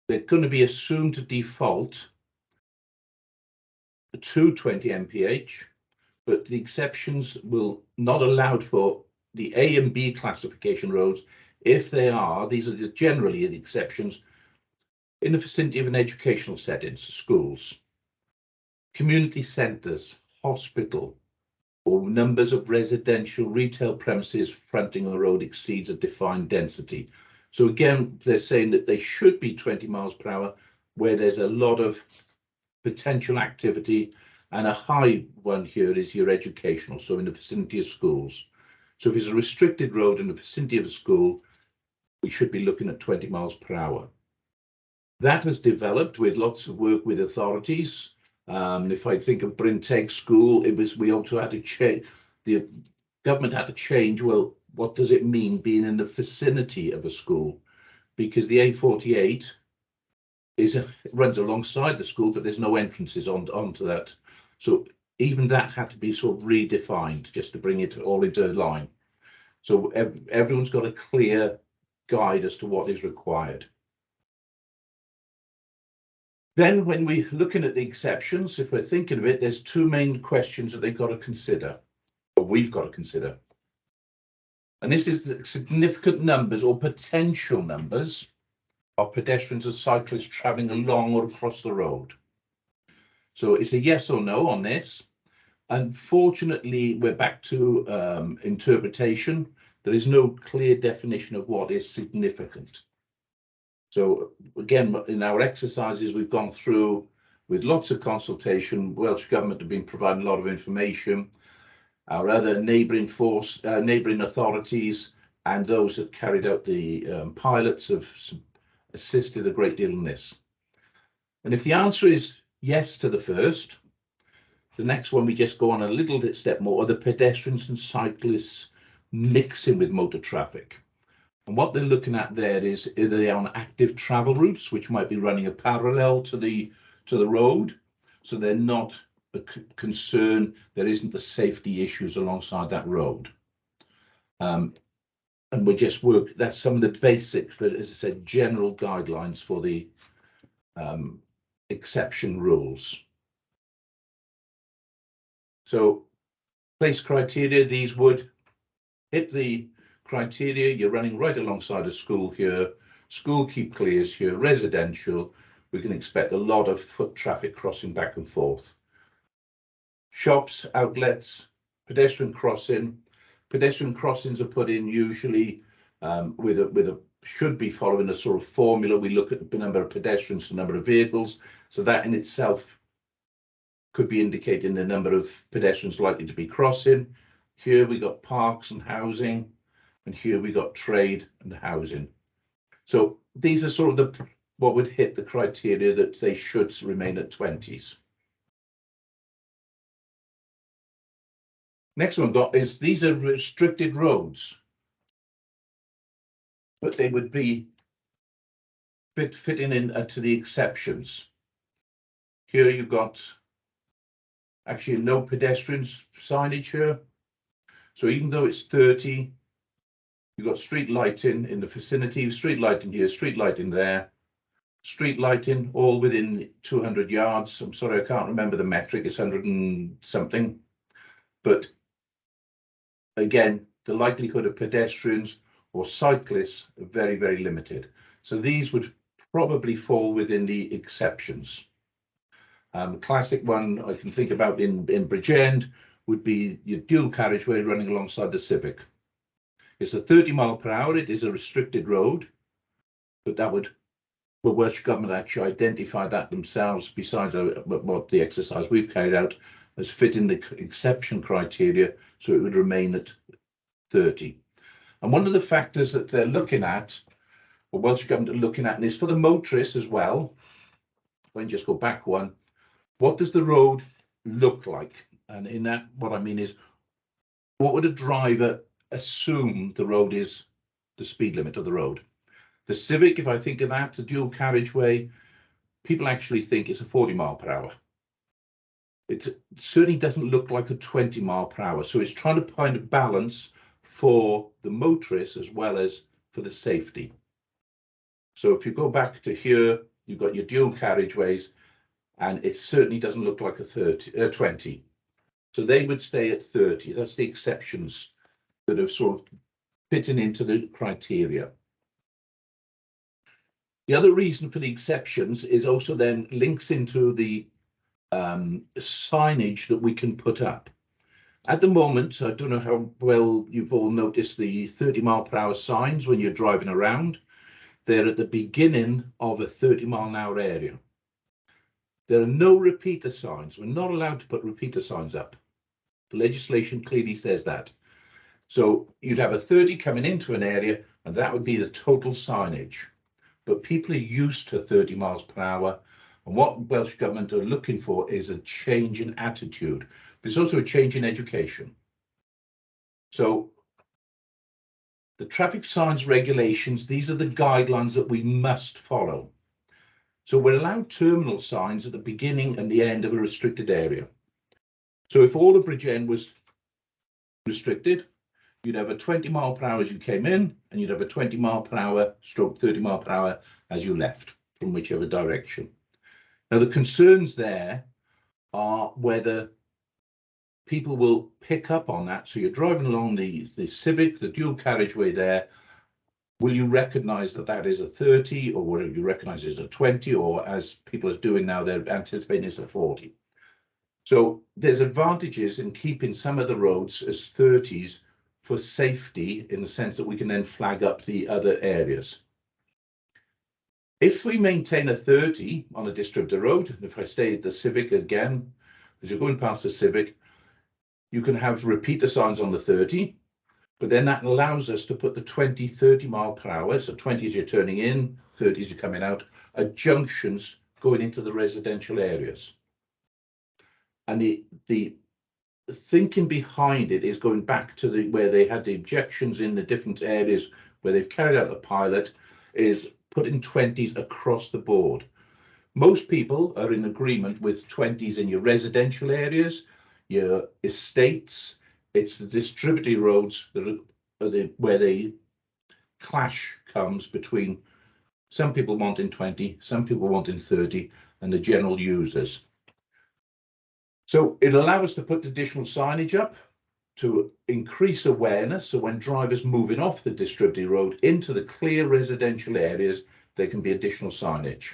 they're going to be assumed to default to 20 mph, but the exceptions will not allow for the A and B classification roads. If they are, these are generally the exceptions in the vicinity of an educational settings, schools, community centres, hospital, or numbers of residential retail premises fronting a road exceeds a defined density. So again, they're saying that they should be 20 miles per hour where there's a lot of potential activity, and a high one here is your educational, so in the vicinity of schools. So if it's a restricted road in the vicinity of a school, we should be looking at 20 miles per hour. That has developed with lots of work with authorities. If I think of Bryn Teg School, we also had to change, the government had to change, well, what does it mean being in the vicinity of a school? Because the A48 runs alongside the school, but there's no entrances onto that. So even that had to be sort of redefined just to bring it all into line. So everyone's got a clear guide as to what is required. Then when we're looking at the exceptions, if we're thinking of it, there's two main questions that they've got to consider, or we've got to consider. And this is the significant numbers or potential numbers of pedestrians and cyclists travelling along or across the road. So it's a yes or no on this. Unfortunately, we're back to interpretation. There is no clear definition of what is significant. So again, in our exercises, we've gone through with lots of consultation. Welsh Government have been providing a lot of information. Our other neighbouring authorities and those that carried out the pilots have assisted a great deal in this. And if the answer is yes to the first, the next one we just go on a little step more, are the pedestrians and cyclists mixing with motor traffic. And what they're looking at there is, are they on active travel routes, which might be running a parallel to the road, so they're not a concern, there isn't the safety issues alongside that road. And we just work, that's some of the basics, but as I said, general guidelines for the exception rules. So place criteria, these would hit the criteria. You're running right alongside a school here. School keep clears here, residential. We can expect a lot of foot traffic crossing back and forth. Shops, outlets, pedestrian crossing. Pedestrian crossings are put in usually should be following a sort of formula. We look at the number of pedestrians to number of vehicles. So that in itself could be indicating the number of pedestrians likely to be crossing. Here we got parks and housing, and here we got trade and housing. So these are sort of what would hit the criteria that they should remain at 20s. Next one got is these are restricted roads, but they would be fitting in to the exceptions. Here you've got actually no pedestrians signage here. So even though it's 30, you've got street lighting in the vicinity, street lighting here, street lighting there, street lighting all within 200 yards. I'm sorry, I can't remember the metric, it's 100 and something. But again, the likelihood of pedestrians or cyclists are very, very limited. So these would probably fall within the exceptions. Classic one I can think about in Bridgend would be your dual carriageway running alongside the Civic. It's a 30 mph, it is a restricted road, but that would, the Welsh Government actually identify that themselves, besides what the exercise we've carried out, as fitting the exception criteria, so it would remain at 30. And one of the factors that they're looking at, or Welsh Government are looking at, and is for the motorists as well, if I can just go back one, what does the road look like? And in that, what I mean is, what would a driver assume the road is, the speed limit of the road? The Civic, if I think of that, the dual carriageway, people actually think it's a 40 mph. It certainly doesn't look like a 20 mph. So it's trying to find a balance for the motorists as well as for the safety. So if you go back to here, you've got your dual carriageways, and it certainly doesn't look like a 20. So they would stay at 30. That's the exceptions that have sort of fitting into the criteria. The other reason for the exceptions is also then links into the signage that we can put up. At the moment, I don't know how well you've all noticed the 30 mph signs when you're driving around. They're at the beginning of a 30 mph area. There are no repeater signs. We're not allowed to put repeater signs up. The legislation clearly says that. So you'd have a 30 coming into an area, and that would be the total signage. But people are used to 30 mph, and what Welsh Government are looking for is a change in attitude. But it's also a change in education. So the traffic signs regulations, these are the guidelines that we must follow. So we're allowed terminal signs at the beginning and the end of a restricted area. So if all of Bridgend was restricted, you'd have a 20 mph as you came in, and you'd have a 20 mph stroke 30 mph as you left from whichever direction. Now the concerns there are whether people will pick up on that. So you're driving along the Civic, the dual carriageway there. Will you recognize that that is a 30, or will you recognize it as a 20, or as people are doing now, they're anticipating it's a 40? So there's advantages in keeping some of the roads as 30s for safety, in the sense that we can then flag up the other areas. If we maintain a 30 on a distributor road, if I stay at the Civic again, as you're going past the Civic, you can have repeater signs on the 30, but then that allows us to put the 20, 30 mph, so 20 as you're turning in, 30 as you're coming out, at junctions going into the residential areas. And the thinking behind it is going back to where they had the objections in the different areas where they've carried out the pilot, is putting 20s across the board. Most people are in agreement with 20s in your residential areas, your estates. It's the distributed roads that are where the clash comes between some people wanting 20, some people wanting 30, and the general users. So it'll allow us to put additional signage up. to increase awareness. So when drivers moving off the distributed road into the clear residential areas, there can be additional signage.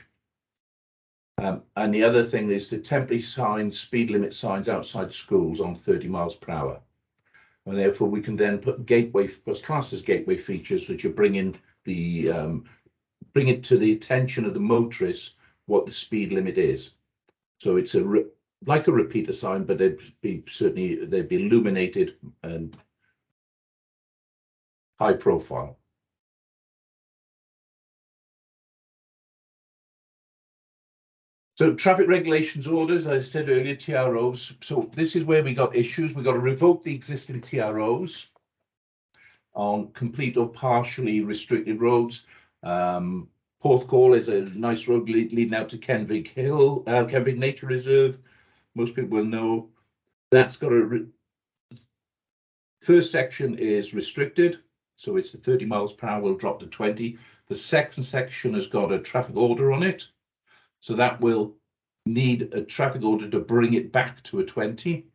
And the other thing is the temporary signs, speed limit signs outside schools on 30 miles per hour. And therefore we can then put gateway, classed as gateway features, which are bringing it to the attention of the motorists what the speed limit is. So it's like a repeater sign, but they'd be illuminated and high profile. So traffic regulations orders, as I said earlier, TROs. So this is where we got issues. We got to revoke the existing TROs on complete or partially restricted roads. Porthcawl is a nice road leading out to Kenfig Hill, Kenfig Nature Reserve. Most people will know that's got a first section is restricted, so it's 30 miles per hour will drop to 20. The second section has got a traffic order on it, so that will need a traffic order to bring it back to a 20.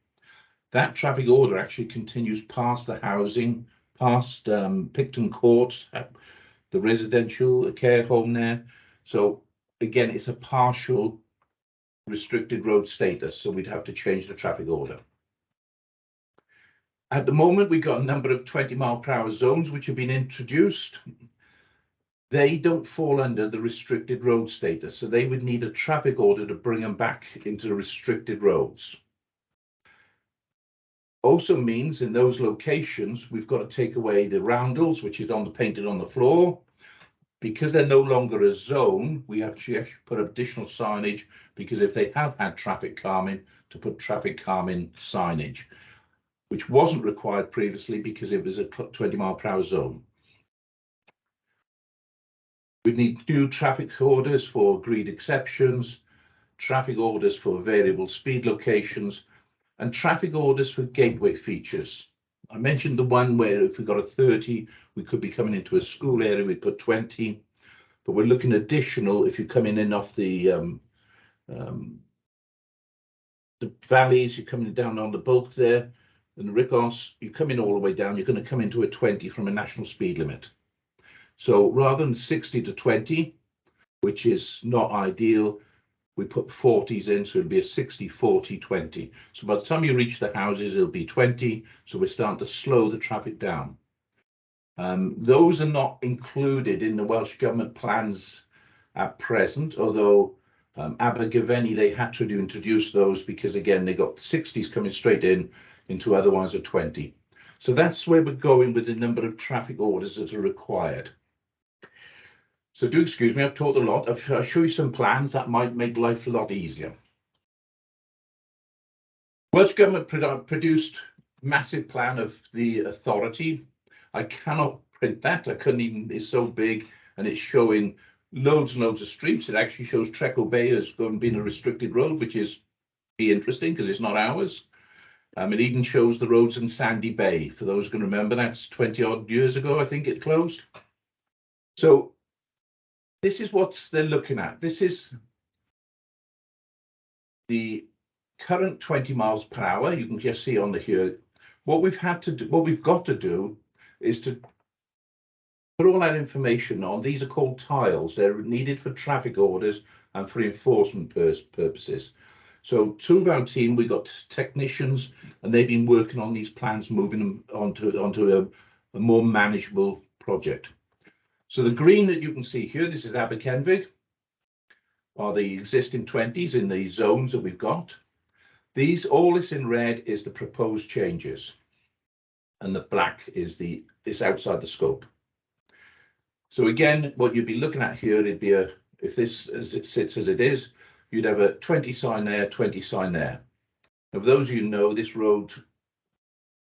That traffic order actually continues past the housing, past Picton Court, the residential care home there. So again, it's a partial restricted road status, so we'd have to change the traffic order. At the moment, we've got a number of 20 mile per hour zones which have been introduced. They don't fall under the restricted road status, so they would need a traffic order to bring them back into the restricted roads. Also means in those locations, we've got to take away the roundels, which is painted on the floor. Because they're no longer a zone, we actually put additional signage, because if they have had traffic calming, to put traffic calming signage, which wasn't required previously because it was a 20 mile per hour zone. We need new traffic orders for agreed exceptions, traffic orders for variable speed locations, and traffic orders for gateway features. I mentioned the one where if we got a 30, we could be coming into a school area, we'd put 20, but we're looking additional if you're coming in off the valleys, you're coming down on the bulk there, and the Ricos, you're coming all the way down, you're going to come into a 20 from a national speed limit. So rather than 60 to 20, which is not ideal, we put 40s in, so it'll be a 60, 40, 20. So by the time you reach the houses, it'll be 20. So we're starting to slow the traffic down. Those are not included in the Welsh Government plans at present, although Abergavenny, they had to introduce those because, again, they got 60s coming straight in into otherwise a 20. So that's where we're going with the number of traffic orders that are required. So do excuse me, I've talked a lot. I'll show you some plans that might make life a lot easier. Welsh Government produced massive plan of the authority. I cannot print that. I couldn't even, it's so big and it's showing loads and loads of streets. It actually shows Treco Bay as being a restricted road, which is interesting because it's not ours. It even shows the roads in Sandy Bay. For those who can remember, that's 20 odd years ago, I think it closed. So this is what they're looking at. This is the current 20 miles per hour. You can just see on the here. What we've had to do, what we've got to do is to put all that information on. These are called tiles. They're needed for traffic orders and for enforcement purposes. So two of our team, we got technicians, and they've been working on these plans, moving them onto a more manageable project. So the green that you can see here, this is Aberkenfig, are the existing 20s in the zones that we've got. These, all this in red is the proposed changes, and the black is this outside the scope. So again, what you'd be looking at here, it'd be if this as it sits as it is, you'd have a 20 sign there, 20 sign there. Of those you know, this road,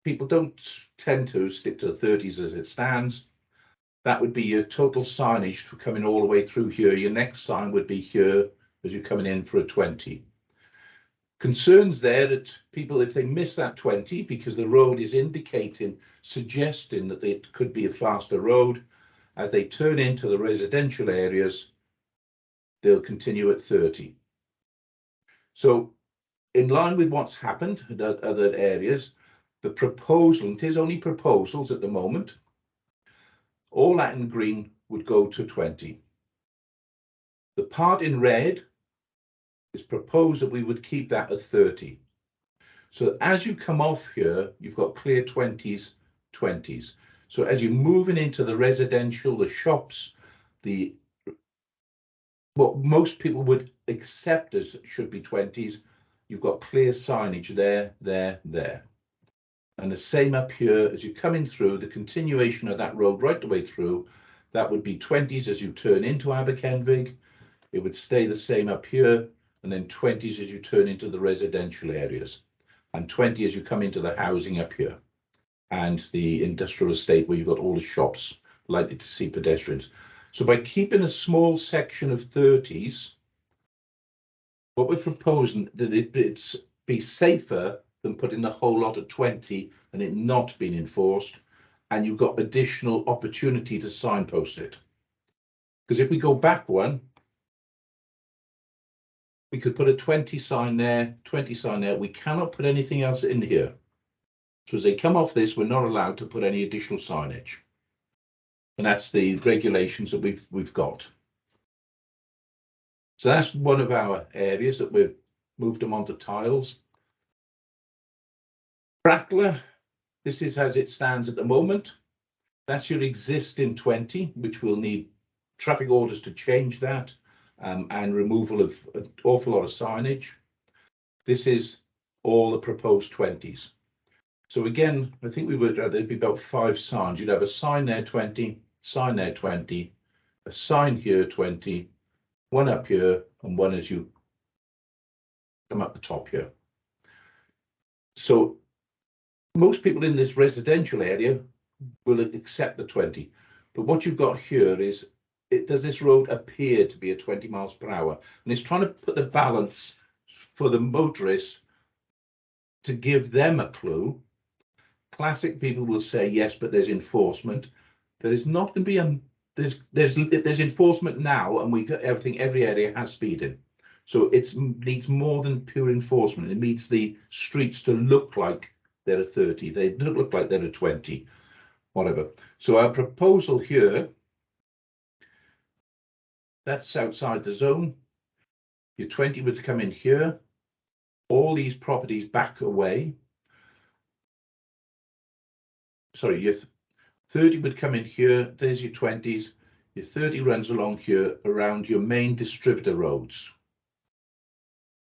people don't tend to stick to the 30s as it stands. That would be your total signage for coming all the way through here. Your next sign would be here as you're coming in for a 20. Concerns there that people, if they miss that 20, because the road is indicating, suggesting that it could be a faster road, as they turn into the residential areas, they'll continue at 30. So in line with what's happened in other areas, The proposal, it is only proposals at the moment. All that in green would go to 20. The part in red is proposed that we would keep that at 30. So as you come off here, you've got clear 20s, 20s. So as you're moving into the residential, the shops, what most people would accept as should be 20s, you've got clear signage there, there, there. And the same up here, as you're coming through, the continuation of that road right the way through, that would be 20s as you turn into Aberkenfig. It would stay the same up here, and then 20s as you turn into the residential areas, and 20 as you come into the housing up here, and the industrial estate where you've got all the shops likely to see pedestrians. So by keeping a small section of 30s, what we're proposing that it be safer than putting a whole lot of 20 and it not being enforced, and you've got additional opportunity to signpost it. Because if we go back one, we could put a 20 sign there, 20 sign there. We cannot put anything else in here. So as they come off this, we're not allowed to put any additional signage. And that's the regulations that we've got. So that's one of our areas that we've moved them onto tiles. Brackler, this is as it stands at the moment. That's your existing 20, which will need traffic orders to change that, and removal of an awful lot of signage. This is all the proposed 20s. So again, I think there'd be about 5 signs. You'd have a sign there 20, sign there 20, a sign here 20, one up here, and one as you come up the top here. So most people in this residential area will accept the 20, but what you've got here is, does this road appear to be a 20 miles per hour? And it's trying to put the balance for the motorists to give them a clue. Classic people will say yes, but there's enforcement. There is not going to be there's enforcement now, and we got everything. Every area has speeding, so it needs more than pure enforcement. It needs the streets to look like they're a 30. They don't look like they're a 20, whatever. So our proposal here, that's outside the zone. Your 20 would come in here. All these properties back away. Sorry, your 30 would come in here. There's your 20s. Your 30 runs along here around your main distributor roads.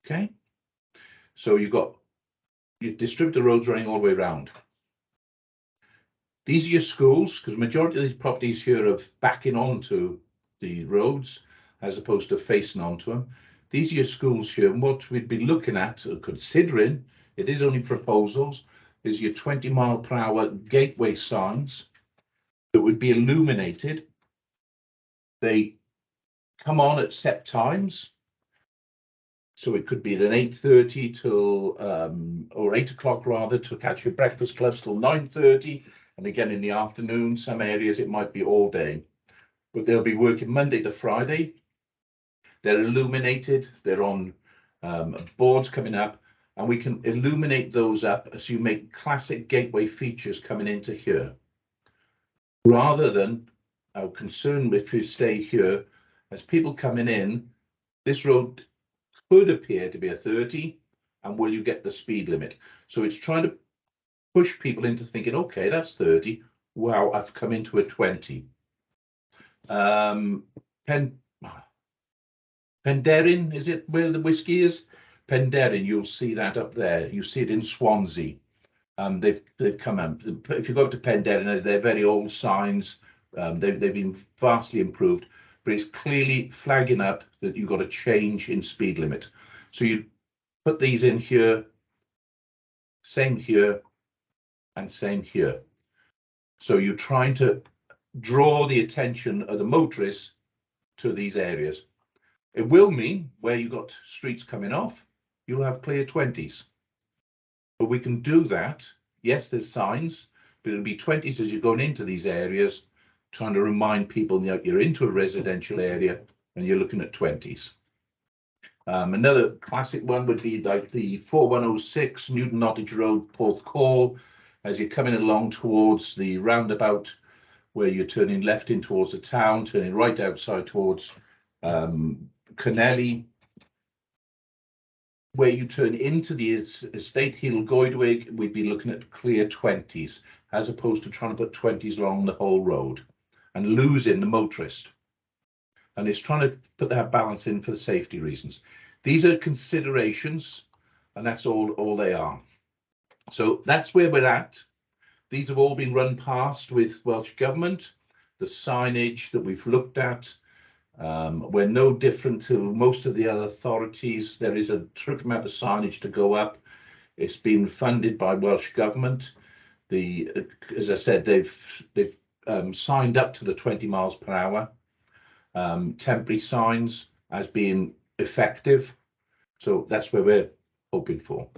Okay, so you've got your distributor roads running all the way around. These are your schools, because the majority of these properties here are backing onto the roads as opposed to facing onto them. These are your schools here, and what we'd be looking at, or considering, it is only proposals, is your 20 mile per hour gateway signs that would be illuminated. They come on at set times. So it could be at 8:30 till, or 8 o'clock rather, to catch your breakfast clubs till 9:30. And again, in the afternoon, some areas it might be all day, but they'll be working Monday to Friday. They're illuminated, they're on boards coming up, and we can illuminate those up as you make classic gateway features coming into here. Rather than our concern if you stay here, as people coming in, this road could appear to be a 30, and will you get the speed limit? So it's trying to push people into thinking, okay, that's 30. Wow, I've come into a 20. Penderyn, is it where the whiskey is? Penderyn, you'll see that up there. You see it in Swansea. They've come up. If you go up to Penderyn, they're very old signs. They've been vastly improved, but it's clearly flagging up that you've got a change in speed limit. So you put these in here, same here, and same here. So you're trying to draw the attention of the motorists to these areas. It will mean where you've got streets coming off, you'll have clear 20s. But we can do that. Yes, there's signs, but it'll be 20s as you're going into these areas, trying to remind people that you're into a residential area and you're looking at 20s. Another classic one would be like the 4106 Newton Nottage Road, Porthcawl. as you're coming along towards the roundabout where you're turning left in towards the town, turning right outside towards Connelly, where you turn into the Estate Hill Goedwig, we'd be looking at clear 20s, as opposed to trying to put 20s along the whole road and losing the motorist. And it's trying to put that balance in for the safety reasons. These are considerations, and that's all they are. So that's where we're at. These have all been run past with Welsh Government, the signage that we've looked at. We're no different to most of the other authorities. There is a terrific amount of signage to go up. It's been funded by Welsh Government. As I said, they've signed up to the 20 miles per hour temporary signs as being effective. So that's where we're hoping for.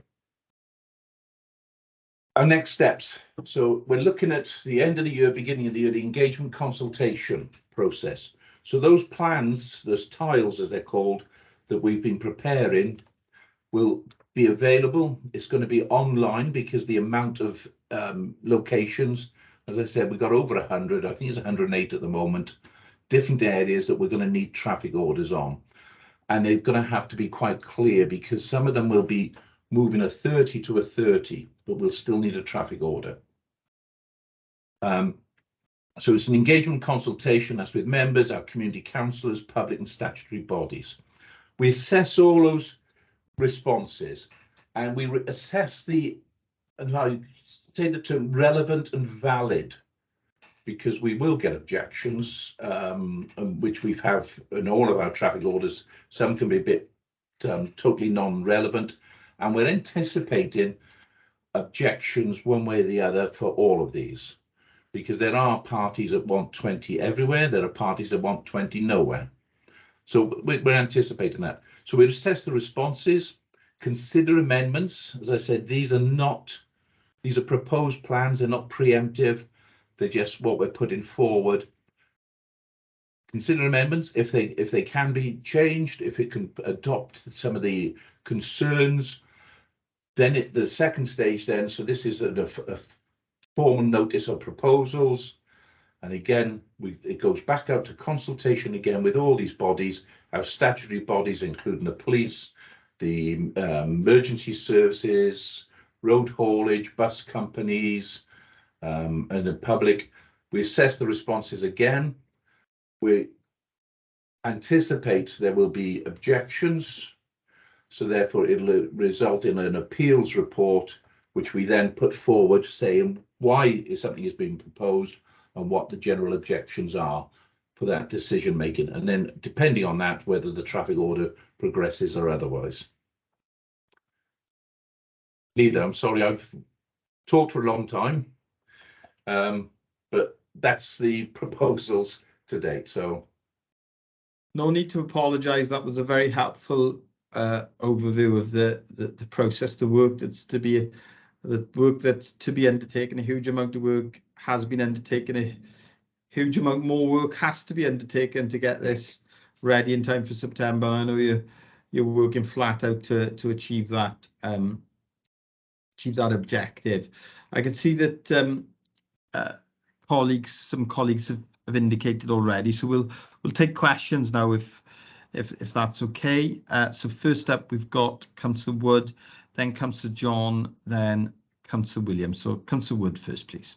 Our next steps. So we're looking at the end of the year, beginning of the year, the engagement consultation process. So those plans, those tiles as they're called, that we've been preparing will be available. It's going to be online because the amount of locations, as I said, we've got over 100, I think it's 108 at the moment, different areas that we're going to need traffic orders on. And they're going to have to be quite clear because some of them will be moving a 30 to a 30, but we'll still need a traffic order. So it's an engagement consultation that's with members, our community councillors, public and statutory bodies. We assess all those responses and we assess and I say the term relevant and valid, because we will get objections, which we've have in all of our traffic orders. Some can be a bit totally non-relevant, and we're anticipating objections one way or the other for all of these, because there are parties that want 20 everywhere, there are parties that want 20 nowhere. So we're anticipating that. So we assess the responses, consider amendments. As I said, these are proposed plans, they're not preemptive, they're just what we're putting forward. Consider amendments if they can be changed, if it can adopt some of the concerns. Then the second stage then, so this is a formal notice of proposals. And again, it goes back out to consultation again with all these bodies, our statutory bodies, including the police, the emergency services, road haulage, bus companies, and the public. We assess the responses again. We anticipate there will be objections. So therefore it'll result in an appeals report, which we then put forward saying why something is being proposed and what the general objections are for that decision making. And then depending on that, whether the traffic order progresses or otherwise. Leader, I'm sorry, I've talked for a long time, but that's the proposals to date. So no need to apologise. That was a very helpful overview of the process, the work that's to be undertaken. A huge amount of work has been undertaken. A huge amount more work has to be undertaken to get this ready in time for September. I know you're working flat out to achieve that objective. I can see that some colleagues have indicated already. So we'll take questions now if that's okay. So first up, we've got Councillor Wood, then Councillor John, then Councillor Williams. So Councillor Wood first, please.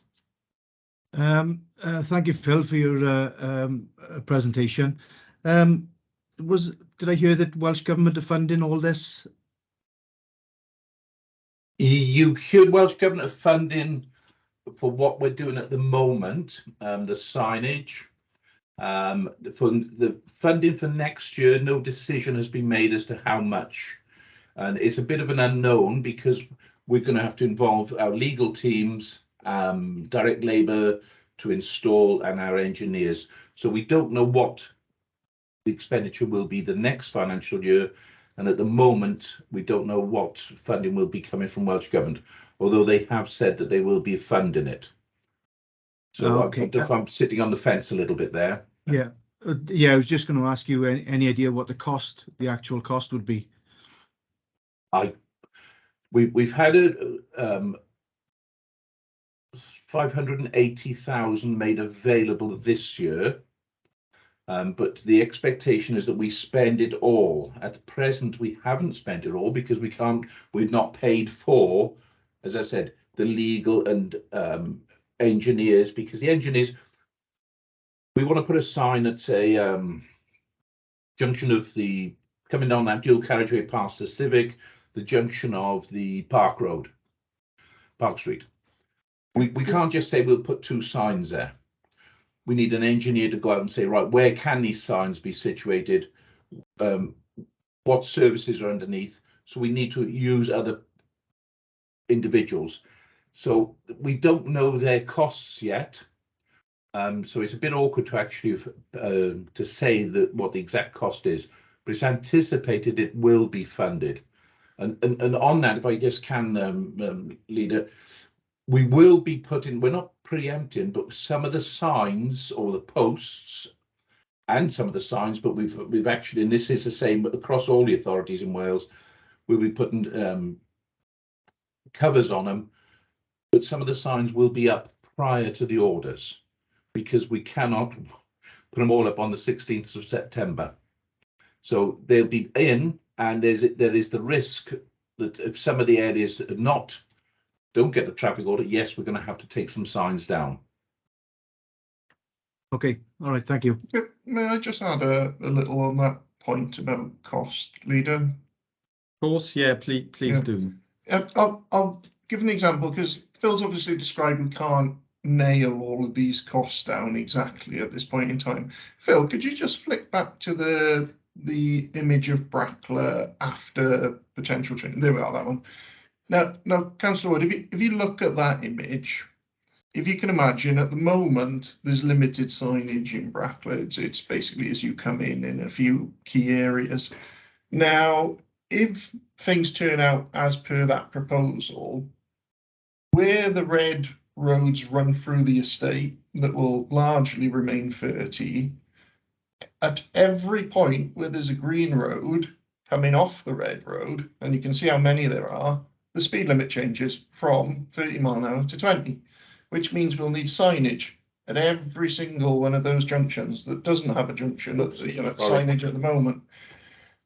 Thank you, Phil, for your presentation. Did I hear that Welsh Government are funding all this? You heard Welsh Government are funding for what we're doing at the moment, the signage. For the funding for next year, no decision has been made as to how much. And it's a bit of an unknown because we're going to have to involve our legal teams, direct labour to install, and our engineers. So we don't know what the expenditure will be the next financial year. And at the moment, we don't know what funding will be coming from Welsh Government, although they have said that they will be funding it. So okay. I'm sitting on the fence a little bit there. Yeah, I was just going to ask you any idea what the actual cost would be. We've had 580,000 made available this year. But the expectation is that we spend it all. At present, we haven't spent it all because we've not paid for, as I said, the legal and engineers, because the engineers, we want to put a sign at a junction of the, coming down that dual carriageway past the Civic, the junction of the Park Street. We can't just say we'll put 2 signs there. We need an engineer to go out and say, right, where can these signs be situated? What services are underneath? So we need to use other individuals. So we don't know their costs yet. So it's a bit awkward to actually to say that what the exact cost is, but it's anticipated it will be funded. And on that, if I just can, Leader, we will be putting, we're not preempting, but some of the signs or the posts and some of the signs, but we've actually, and this is the same across all the authorities in Wales, we'll be putting covers on them, but some of the signs will be up prior to the orders because we cannot put them all up on the 16th of September. So they'll be in, and there is the risk that if some of the areas don't get the traffic order, yes, we're going to have to take some signs down. Okay, all right, thank you. May I just add a little on that point about cost, Leader? Of course, yeah, please do. I'll give an example because Phil's obviously described we can't nail all of these costs down exactly at this point in time. Phil, could you just flick back to the image of Brackler after potential change? There we are, that one. Now, Councillor Wood, if you look at that image, if you can imagine, at the moment, there's limited signage in Brackler. It's basically as you come in a few key areas. Now, if things turn out as per that proposal, where the red roads run through the estate that will largely remain 30, at every point where there's a green road coming off the red road, and you can see how many there are, the speed limit changes from 30 mile an hour to 20, which means we'll need signage at every single one of those junctions that doesn't have a junction at the signage at the moment.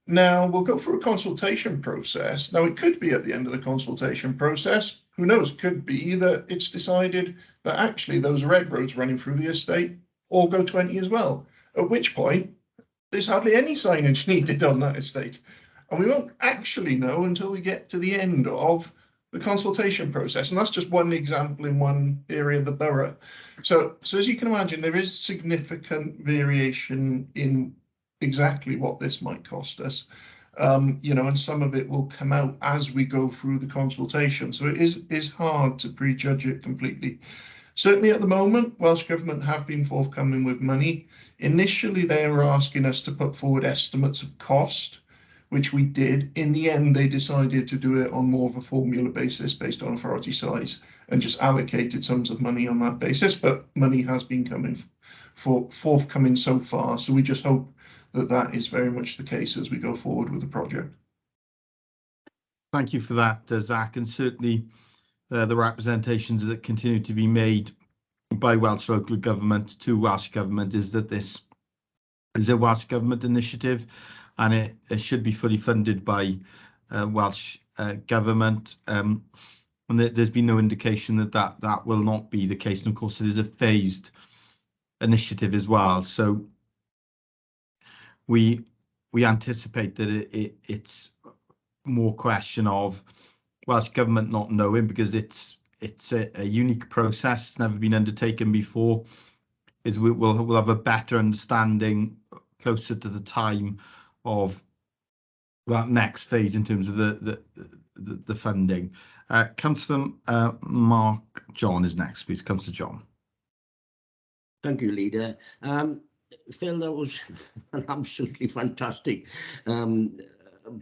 Now, we'll go through a consultation process. Now, it could be at the end of the consultation process. Who knows? It could be that it's decided that actually those red roads running through the estate all go 20 as well, at which point there's hardly any signage needed on that estate. And we won't actually know until we get to the end of the consultation process. And that's just one example in one area of the borough. So as you can imagine, there is significant variation in exactly what this might cost us. And some of it will come out as we go through the consultation. So it is hard to prejudge it completely. Certainly at the moment, Welsh Government have been forthcoming with money. Initially, they were asking us to put forward estimates of cost, which we did. In the end, they decided to do it on more of a formula basis based on authority size and just allocated sums of money on that basis. But money has been forthcoming so far. So we just hope that is very much the case as we go forward with the project. Thank you for that, Zach, and certainly the representations that continue to be made by Welsh local government to Welsh Government is that this is a Welsh Government initiative and it should be fully funded by Welsh Government. And there's been no indication that will not be the case. And of course, it is a phased initiative as well. So we anticipate that it's more question of Welsh Government not knowing because it's a unique process. It's never been undertaken before. We'll have a better understanding closer to the time of that next phase in terms of the funding. Councillor Mark John is next, please. Councillor John. Thank you, Leader. Phil, that was an absolutely fantastic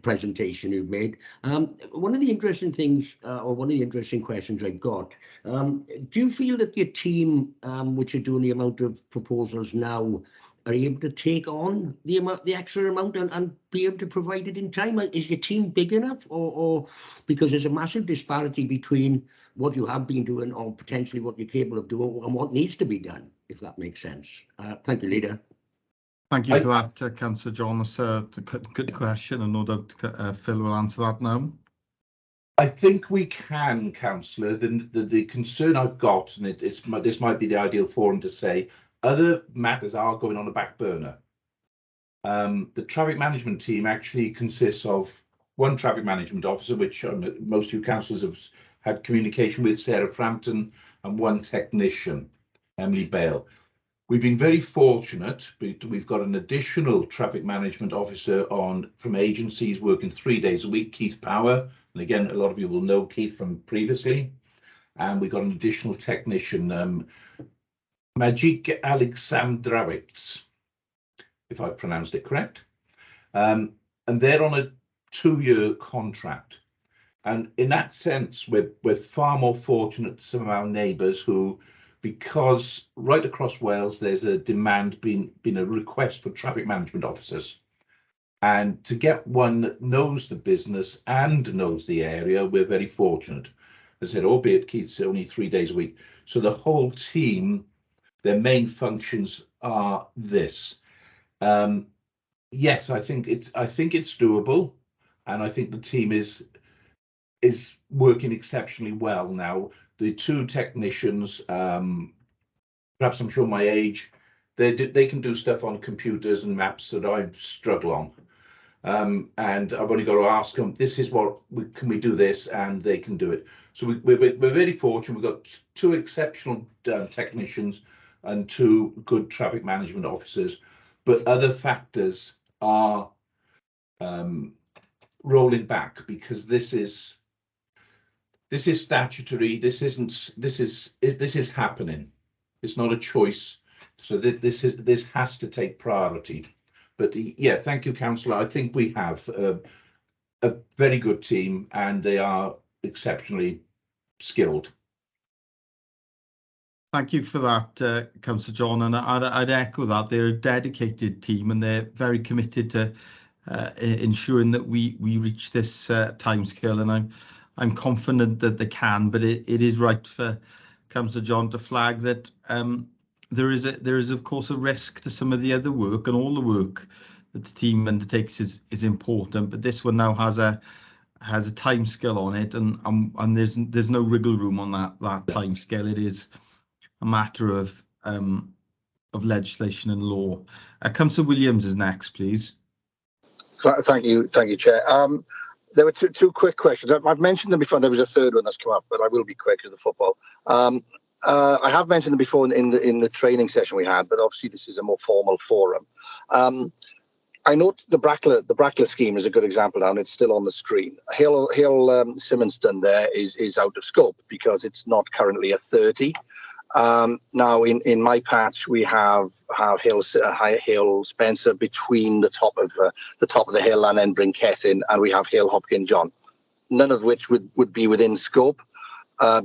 presentation you've made. One of the interesting things, or one of the interesting questions I got, do you feel that your team, which are doing the amount of proposals now, are able to take on the extra amount and be able to provide it in time? Is your team big enough, or because there's a massive disparity between what you have been doing or potentially what you're capable of doing and what needs to be done, if that makes sense? Thank you, Leader. Thank you for that, Councillor John. That's a good question, and no doubt Phil will answer that now. I think we can, Councillor. The concern I've got, and this might be the ideal forum to say, other matters are going on the back burner. The traffic management team actually consists of one traffic management officer, which most of you councillors have had communication with, Sarah Frampton, and one technician, Emily Bale. We've been very fortunate. We've got an additional traffic management officer from agencies working 3 days a week, Keith Power. And again, a lot of you will know Keith from previously. And we've got an additional technician, Majik Alexandrovich, if I've pronounced it correct. And they're on a 2-year contract. And in that sense, we're far more fortunate than some of our neighbours who, because right across Wales, there's a demand, been a request for traffic management officers. And to get one that knows the business and knows the area, we're very fortunate. As I said, albeit Keith's only 3 days a week. So the whole team, their main functions are this. Yes, I think it's doable, and I think the team is working exceptionally well now. The 2 technicians, perhaps I'm showing my age, they can do stuff on computers and maps that I struggle on. And I've only got to ask them, this is what can we do this, and they can do it. So we're very fortunate. We've got 2 exceptional technicians and 2 good traffic management officers, but other factors are rolling back, because this is statutory. This is happening. It's not a choice. So this has to take priority. But yeah, thank you, Councillor. I think we have a very good team, and they are exceptionally skilled. Thank you for that, Councillor John, and I'd echo that. They're a dedicated team, and they're very committed to ensuring that we reach this timescale, and I'm confident that they can. But it is right for Councillor John to flag that there is of course a risk to some of the other work, and all the work that the team undertakes is important. But this one now has a timescale on it, and there's no wriggle room on that timescale. It is a matter of legislation and law. Councillor Williams is next, please. Thank you, Chair. There were two quick questions. I've mentioned them before. There was a third one that's come up, but I will be quick to the football. I have mentioned them before in the training session we had, but obviously this is a more formal forum. I note the Brackler scheme is a good example now, and it's still on the screen. Hill Symonston there is out of scope because it's not currently a 30. Now in my patch we have Hill Spencer between the top of the hill and then Brinkethin, and we have Hill Hopkin John, none of which would be within scope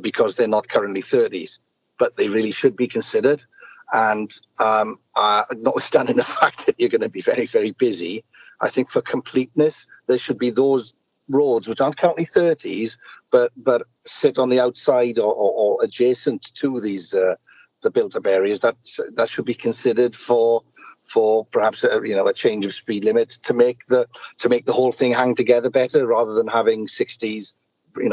because they're not currently 30s, but they really should be considered. And notwithstanding the fact that you're going to be very, very busy, I think for completeness there should be those roads which aren't currently 30s but sit on the outside or adjacent to these the built-up areas that should be considered for perhaps a change of speed limit to make the whole thing hang together better, rather than having 60s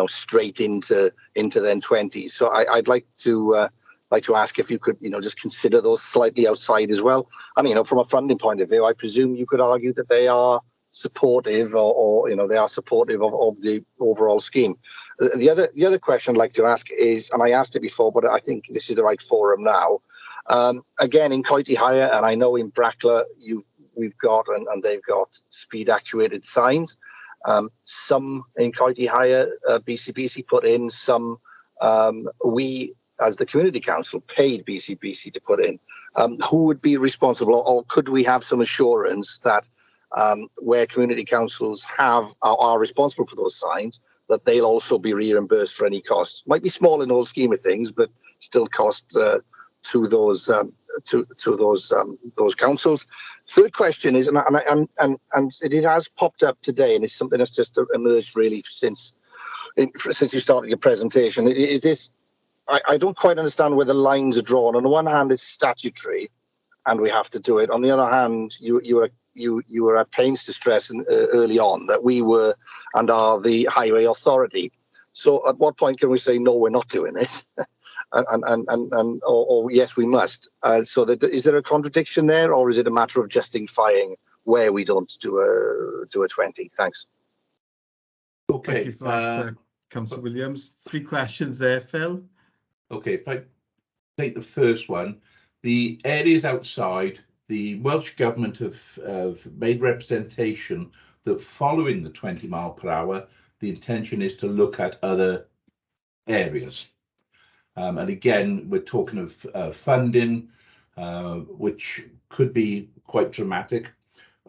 straight into then 20s. So I'd like to ask if you could just consider those slightly outside as well. And from a funding point of view, I presume you could argue that they are supportive or they are supportive of the overall scheme. The other question I'd like to ask is, and I asked it before, but I think this is the right forum now. Again, in Coity Hire, and I know in Brackler we've got and they've got speed actuated signs. Some in Coity Hire BCBC put in, some we as the community council paid BCBC to put in. Who would be responsible, or could we have some assurance that where community councils are responsible for those signs, that they'll also be reimbursed for any costs? Might be small in the whole scheme of things, but still cost to those those councils. Third question is, and it has popped up today, and it's something that's just emerged really since you started your presentation. Is this? I don't quite understand where the lines are drawn. On the one hand, it's statutory, and we have to do it. On the other hand, you were at pains to stress early on that we were and are the highway authority. So at what point can we say no, we're not doing it, or yes, we must? So is there a contradiction there, or is it a matter of justifying where we don't do a 20? Thanks. Okay. Thank you for that, Councillor Williams. 3 questions there, Phil. Okay, if I take the first one, the areas outside, the Welsh Government have made representation that following the 20 mile per hour, the intention is to look at other areas. And again, we're talking of funding, which could be quite dramatic.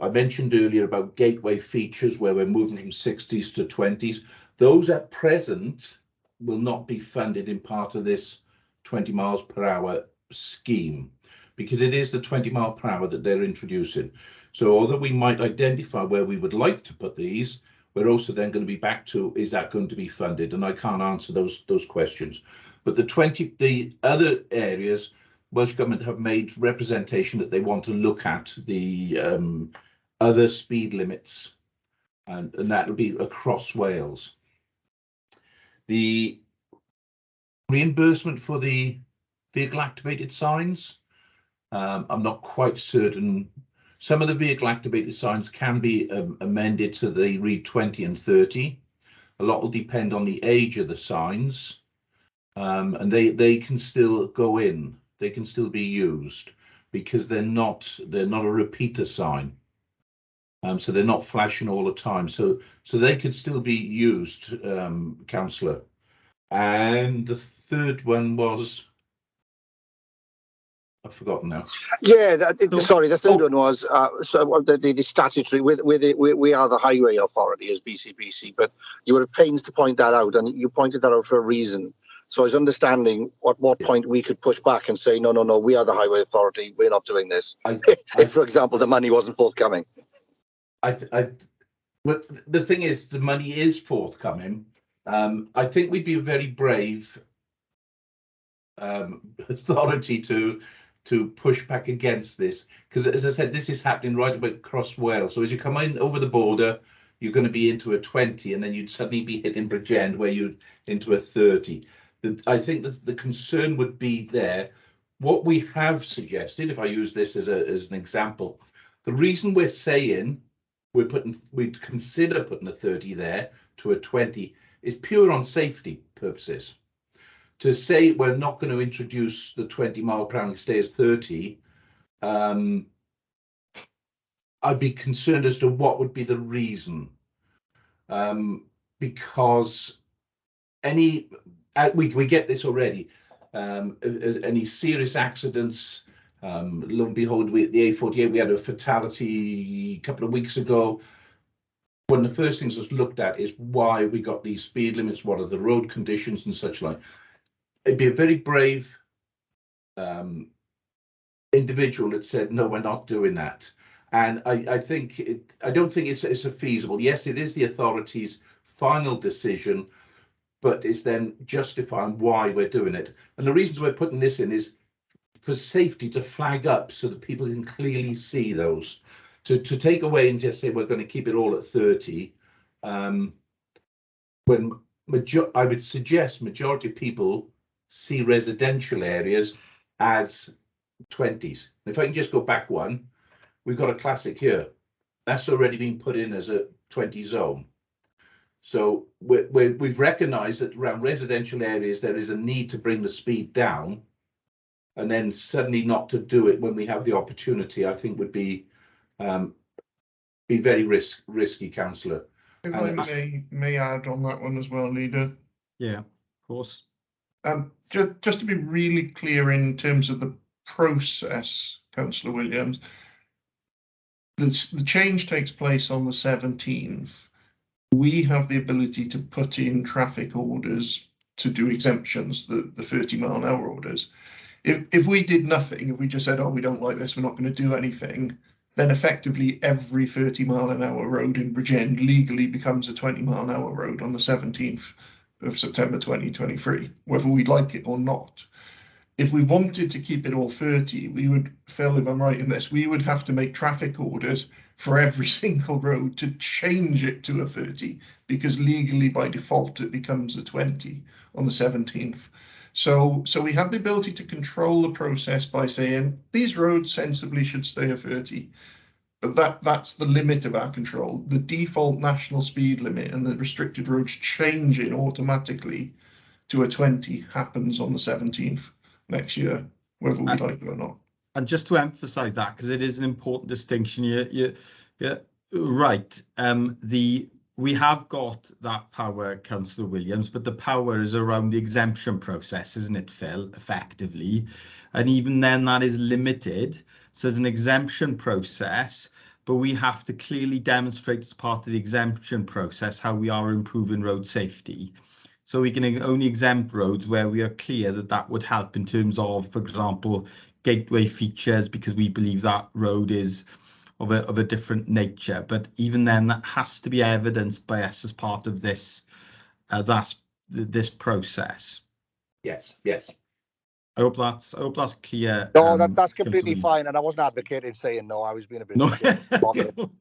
I mentioned earlier about gateway features where we're moving from 60s to 20s. Those at present will not be funded in part of this 20 miles per hour scheme, because it is the 20 mile per hour that they're introducing. So although we might identify where we would like to put these, we're also then going to be back to, is that going to be funded? And I can't answer those questions. But the other areas, Welsh Government have made representation that they want to look at the other speed limits, and that will be across Wales. The reimbursement for the vehicle activated signs, I'm not quite certain. Some of the vehicle activated signs can be amended so they read 20 and 30. A lot will depend on the age of the signs, and they can still go in. They can still be used because they're not a repeater sign. So they're not flashing all the time. So they could still be used, Councillor. And the third one was, I've forgotten now. Yeah, sorry. The third one was the statutory. We are the highway authority as BCBC, but you were at pains to point that out, and you pointed that out for a reason. So I was understanding at what point we could push back and say, no, we are the highway authority. We're not doing this. If, for example, the money wasn't forthcoming. But the thing is, the money is forthcoming. I think we'd be a very brave authority to push back against this, because as I said, this is happening right about across Wales. So as you come in over the border, you're going to be into a 20, and then you'd suddenly be hitting Bridgend where you're into a 30. I think that the concern would be there. What we have suggested, if I use this as an example, the reason we're saying we'd consider putting a 30 there to a 20 is pure on safety purposes. To say we're not going to introduce the 20 mile per hour and stay as 30, I'd be concerned as to what would be the reason. Because we get this already. Any serious accidents, lo and behold, the A48, we had a fatality a couple of weeks ago. One of the first things that's looked at is why we got these speed limits, what are the road conditions and such like. It'd be a very brave individual that said, no, we're not doing that. And I don't think it's a feasible. Yes, it is the authority's final decision, but it's then justifying why we're doing it. And the reasons we're putting this in is for safety, to flag up so that people can clearly see those. To take away and just say we're going to keep it all at 30, when I would suggest majority of people see residential areas as 20s. If I can just go back one, we've got a classic here. That's already been put in as a 20 zone. So we've recognised that around residential areas there is a need to bring the speed down, and then suddenly not to do it when we have the opportunity, I think would be very risky, Councillor. If I may add on that one as well, Leader. Yeah, of course. Just to be really clear in terms of the process, Councillor Williams, the change takes place on the 17th. We have the ability to put in traffic orders to do exemptions, the 30 mile an hour orders. If we did nothing, if we just said, oh, we don't like this, we're not going to do anything, then effectively every 30-mile-an-hour road in Bridgend legally becomes a 20-mile-an-hour road on the 17th of September 2023, whether we like it or not. If we wanted to keep it all 30, we would, Phil, if I'm right in this, we would have to make traffic orders for every single road to change it to a 30, because legally by default it becomes a 20 on the 17th. So we have the ability to control the process by saying these roads sensibly should stay a 30, but that's the limit of our control. The default national speed limit and the restricted roads changing automatically to a 20 happens on the 17th next year, whether we like it or not. And just to emphasize that, because it is an important distinction, you're right. We have got that power, Councillor Williams, but the power is around the exemption process, isn't it, Phil, effectively? And even then that is limited. So there's an exemption process, but we have to clearly demonstrate as part of the exemption process how we are improving road safety. So we can only exempt roads where we are clear that that would help in terms of, for example, gateway features, because we believe that road is of a different nature. But even then, that has to be evidenced by us as part of this this process. Yes. I hope that's clear. No, that's completely fine, and I wasn't advocating saying no. I was being a bit.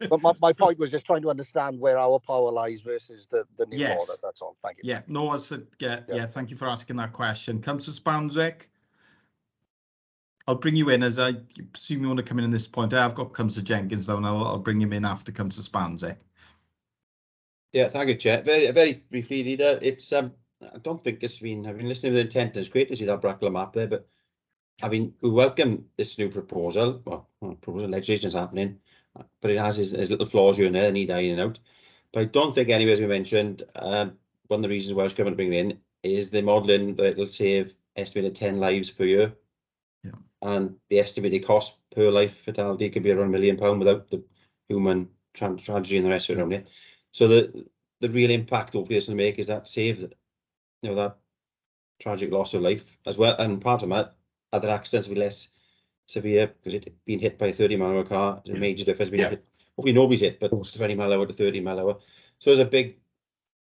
But my point was just trying to understand where our power lies versus the new order. That's all. Thank you. Yeah. No, yeah. Thank you for asking that question. Councillor Spanswick. I'll bring you in, as I presume you want to come in at this point. I've got Councillor Jenkins though, and I'll bring him in after Councillor Spanswick. Yeah, thank you, Chair. Very briefly, Leader. It's I don't think it's been. I've been listening with intent. It's great to see that Bracklow map there, but we welcome this new proposal. Well, proposal legislation is happening, but it has its little flaws here and there that need ironing out. But I don't think, anyway, as we mentioned, one of the reasons Welsh Government bring it in is the modelling that it'll save estimated 10 lives per year. Yeah. And the estimated cost per life fatality could be around £1 million without the human tragedy and the rest of it around it. So the real impact hopefully it's going to make is that save that tragic loss of life as well, and part of that other accidents will be less severe because it being hit by a 30-mile-an-hour car is a major difference. Hopefully nobody's hit, but 20 mile an hour to 30 mile an hour. So there's a big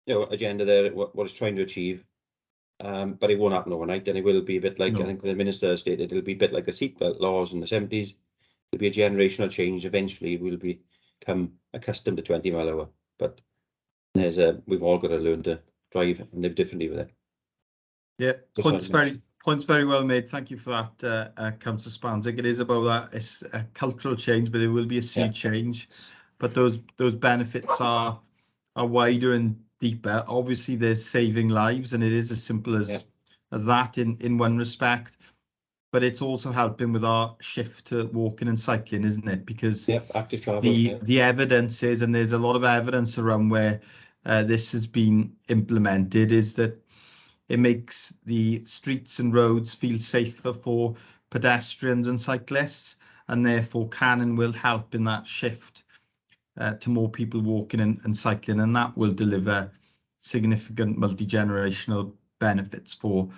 agenda there what it's trying to achieve. But it won't happen overnight, and it will be a bit like I think the Minister stated, it'll be a bit like the seatbelt laws in the 70s. It'll be a generational change. Eventually we'll become accustomed to 20 mile an hour. But we've all got to learn to drive and live differently with it. Yeah, points very well made. Thank you for that, Councillor Spanswick. It is about that. It's a cultural change, but it will be a sea change. But those benefits are wider and deeper. Obviously, there's saving lives, and it is as simple as that in one respect. But it's also helping with our shift to walking and cycling, isn't it? Because active travel, the evidence is, and there's a lot of evidence around where this has been implemented, is that it makes the streets and roads feel safer for pedestrians and cyclists, and therefore can and will help in that shift to more people walking and cycling, and that will deliver significant multi-generational benefits for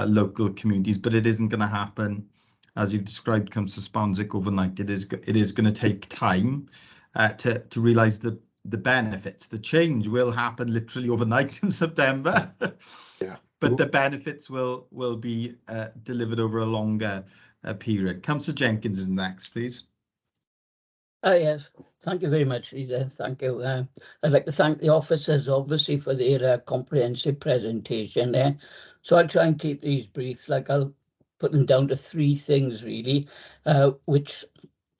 local communities. But it isn't going to happen, as you've described, Councillor Spanswick, overnight. It is going to take time to realise the benefits. The change will happen literally overnight in September. But the benefits will be delivered over a longer period. Councillor Jenkins is next, please. Yes, thank you very much, Leader. Thank you. I'd like to thank the officers, obviously, for their comprehensive presentation there. So I'll try and keep these brief. Like, I'll put them down to 3 things, really, which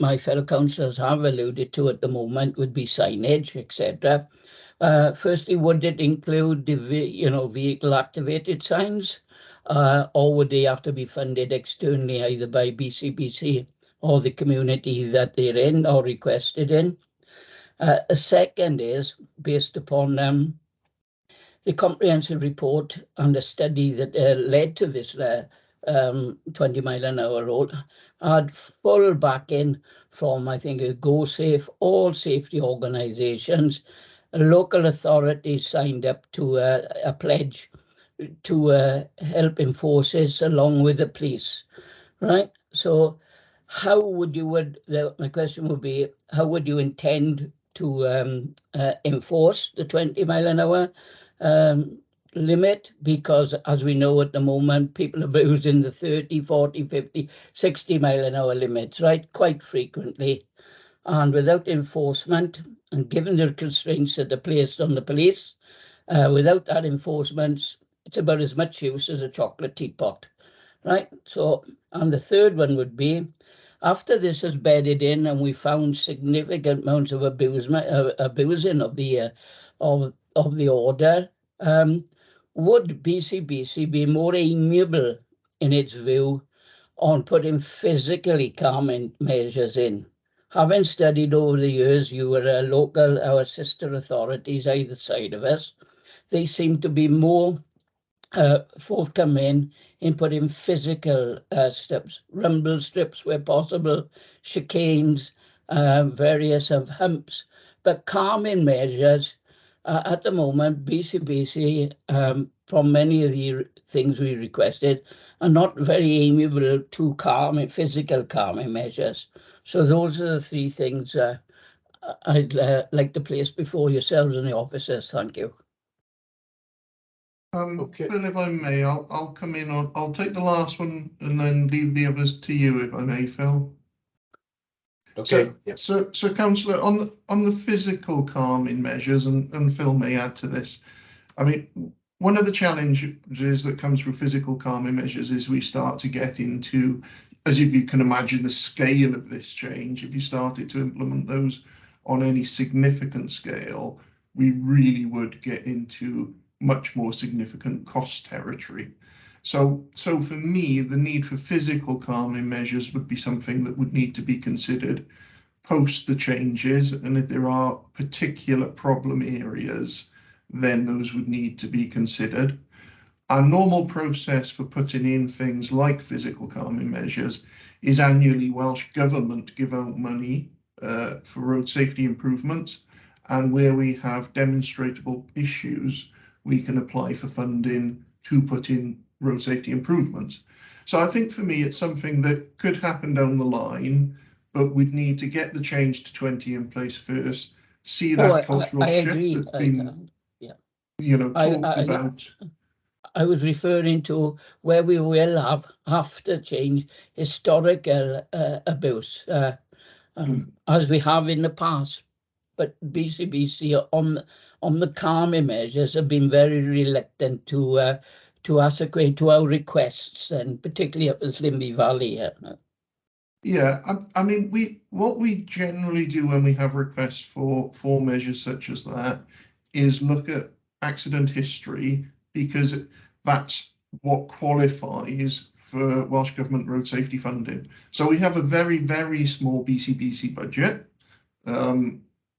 my fellow councillors have alluded to at the moment, would be signage, etc. Firstly, would it include the vehicle activated signs, or would they have to be funded externally, either by BCBC or the community that they're in or requested in? A second is based upon the comprehensive report and the study that led to this 20 mile an hour road had full backing from, I think, GoSafe, all safety organisations. Local authorities signed up to a pledge to help enforce this along with the police. right? So how would you my question would be, how would you intend to enforce the 20 mile an hour limit? Because as we know at the moment, people are abusing the 30, 40, 50, 60 mile an hour limits, right? Quite frequently. And without enforcement, and given the constraints that are placed on the police, without that enforcement, it's about as much use as a chocolate teapot, right? So, and the third one would be, after this has bedded in and we found significant amounts of abusing of the order, would BCBC be more amiable in its view on putting physically calming measures in? Having studied over the years, you were our sister authorities either side of us, they seem to be more forthcoming in putting physical steps, rumble strips where possible, chicanes, various humps, but calming measures. At the moment, BCBC, from many of the things we requested, are not very amiable to physical calming measures. So those are the three things I'd like to place before yourselves and the officers. Thank you. Phil, if I may, I'll come in. I'll take the last one and then leave the others to you, if I may, Phil. Okay. So, Councillor, on the physical calming measures, and Phil may add to this. I mean, one of the challenges that comes through physical calming measures is we start to get into, as if you can imagine the scale of this change, if you started to implement those on any significant scale, we really would get into much more significant cost territory. So for me, the need for physical calming measures would be something that would need to be considered post the changes, and if there are particular problem areas, then those would need to be considered. Our normal process for putting in things like physical calming measures is annually Welsh Government give out money for road safety improvements, and where we have demonstrable issues, we can apply for funding to put in road safety improvements. So I think for me, it's something that could happen down the line, but we'd need to get the change to 20 in place first, see that cultural shift that's been, talked about. I was referring to where we will have, after change, historical abuse, as we have in the past. But BCBC on the calming measures have been very reluctant to ascertain to our requests, and particularly up in Slimby Valley. Yeah, I mean, what we generally do when we have requests for measures such as that is look at accident history, because that's what qualifies for Welsh Government road safety funding. So we have a very, very small BCBC budget.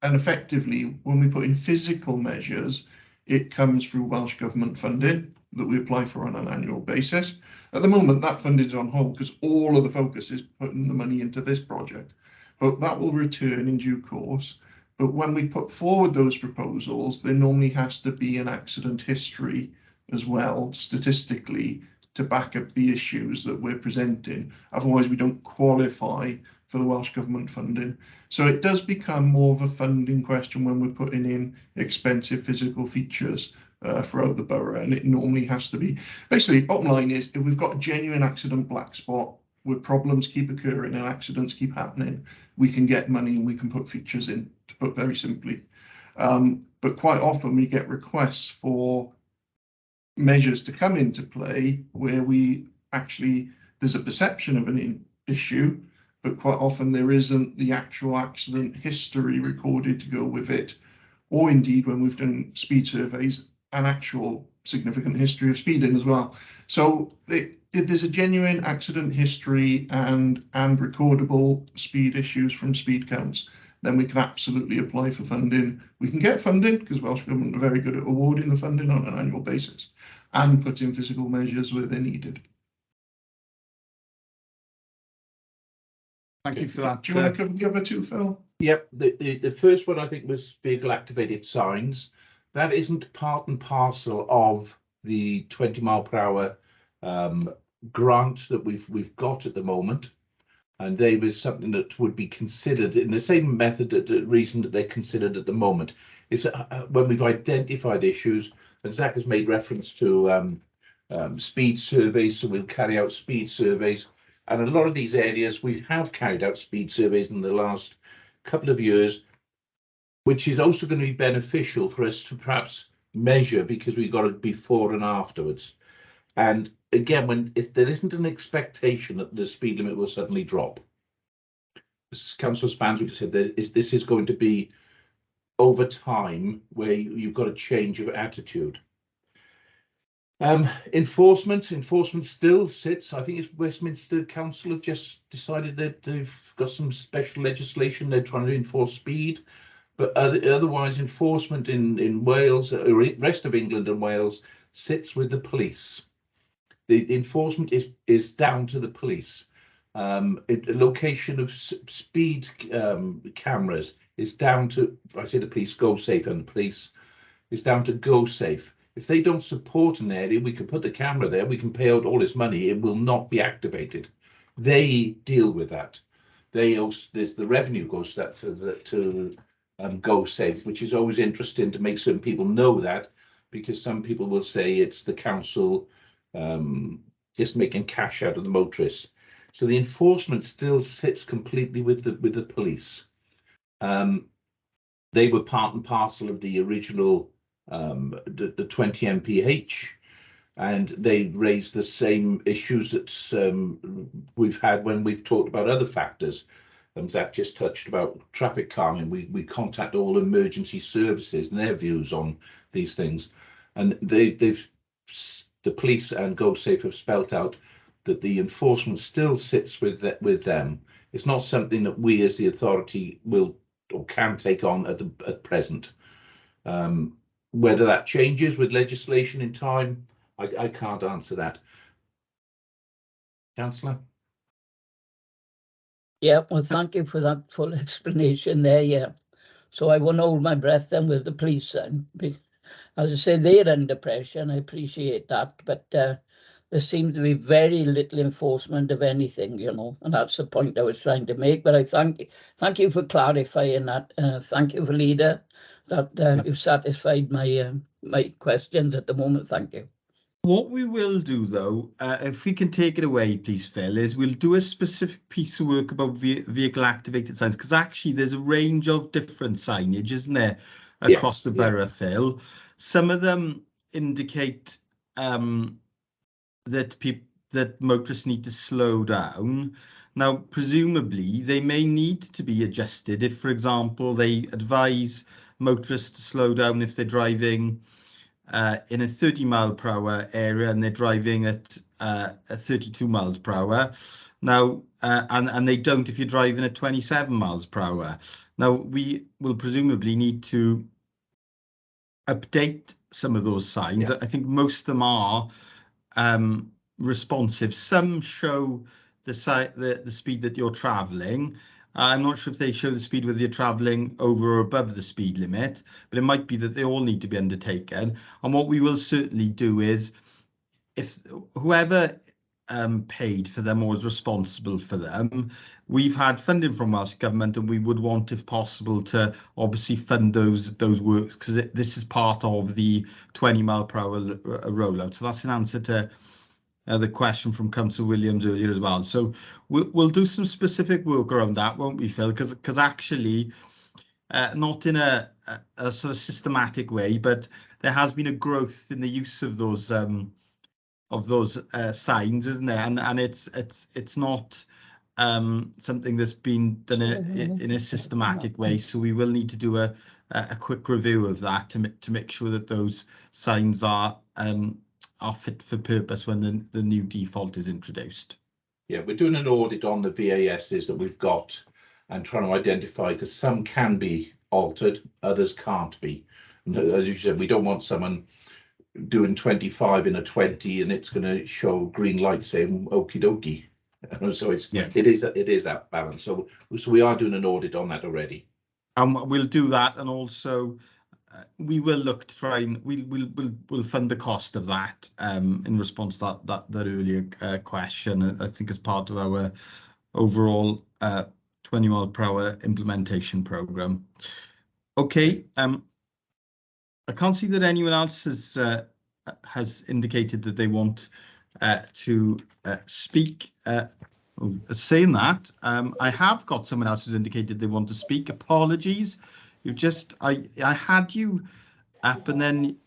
And effectively, when we put in physical measures, it comes through Welsh Government funding that we apply for on an annual basis. At the moment, that funding is on hold because all of the focus is putting the money into this project. But that will return in due course. But when we put forward those proposals, there normally has to be an accident history as well, statistically, to back up the issues that we're presenting. Otherwise, we don't qualify for the Welsh Government funding. So it does become more of a funding question when we're putting in expensive physical features throughout the borough, and it normally has to be. Basically, bottom line is, if we've got a genuine accident black spot where problems keep occurring and accidents keep happening, we can get money and we can put features in, to put very simply. But quite often we get requests for measures to come into play where there's a perception of an issue, but quite often there isn't the actual accident history recorded to go with it, or indeed when we've done speed surveys, an actual significant history of speeding as well. So if there's a genuine accident history and recordable speed issues from speed counts, then we can absolutely apply for funding. We can get funding because Welsh Government are very good at awarding the funding on an annual basis, and put in physical measures where they're needed. Thank you for that. Do you want to cover the other two, Phil? Yep, the first one I think was vehicle activated signs. That isn't part and parcel of the 20 mile per hour grant that we've got at the moment, and they was something that would be considered in the same method that the reason that they're considered at the moment is when we've identified issues, and Zach has made reference to speed surveys, so we'll carry out speed surveys, and a lot of these areas we have carried out speed surveys in the last couple of years, which is also going to be beneficial for us to perhaps measure, because we've got it before and afterwards. And again, if there isn't an expectation that the speed limit will suddenly drop, as Councillor Spanswick said, this is going to be over time where you've got a change of attitude. Enforcement still sits. I think it's Westminster Council have just decided that they've got some special legislation. They're trying to enforce speed, but otherwise enforcement in Wales, or rest of England and Wales, sits with the police. The enforcement is down to the police. Location of speed cameras is down to, I say the police, GoSafe, and the police is down to GoSafe. If they don't support an area, we can put the camera there, we can pay out all this money, it will not be activated. They deal with that. They also, the revenue goes to GoSafe, which is always interesting to make certain people know that, because some people will say it's the council just making cash out of the motorists. So the enforcement still sits completely with the police. They were part and parcel of the original the 20 MPH, and they raised the same issues that we've had when we've talked about other factors. Zach just touched about traffic calming. We contact all emergency services and their views on these things, and the police and GoSafe have spelt out that the enforcement still sits with them. It's not something that we as the authority will or can take on at present. Whether that changes with legislation in time, I can't answer that. Councillor? Yeah, well, thank you for that full explanation there, yeah. So I won't hold my breath then with the police. As I say, they're under pressure, and I appreciate that, but there seems to be very little enforcement of anything, you know, and that's the point I was trying to make. But I thank you for clarifying that. Thank you, Leader, that you've satisfied my my questions at the moment. Thank you. What we will do, though, if we can take it away, please, Phil, is we'll do a specific piece of work about vehicle activated signs, because actually there's a range of different signage, isn't there, across the borough, Phil? Some of them indicate that motorists need to slow down. Now, presumably, they may need to be adjusted if, for example, they advise motorists to slow down if they're driving in a 30 mile per hour area and they're driving at 32 miles per hour. Now, and they don't if you're driving at 27 miles per hour. Now, we will presumably need to update some of those signs. I think most of them are responsive. Some show the speed that you're traveling. I'm not sure if they show the speed whether you're traveling over or above the speed limit, but it might be that they all need to be undertaken. And what we will certainly do is, if whoever paid for them or was responsible for them, we've had funding from Welsh Government, and we would want, if possible, to obviously fund those works, because this is part of the 20 mile per hour rollout. So that's an answer to the question from Councillor Williams earlier as well. So we'll do some specific work around that, won't we, Phil? Because actually, not in a sort of systematic way, but there has been a growth in the use of those signs, isn't there? And it's not something that's been done in a systematic way. So we will need to do a quick review of that to make sure that those signs are fit for purpose when the new default is introduced. Yeah, we're doing an audit on the VASs that we've got and trying to identify, because some can be altered, others can't be. And as you said, we don't want someone doing 25 in a 20 and it's going to show green light saying okie dokie. So it is that balance. So we are doing an audit on that already. And we'll do that, and also we will look to try and we'll fund the cost of that in response to that earlier question. I think as part of our overall 20 mile per hour implementation program. Okay, I can't see that anyone else has indicated that they want to speak. Saying that, I have got someone else who's indicated they want to speak. Apologies. I had you up and then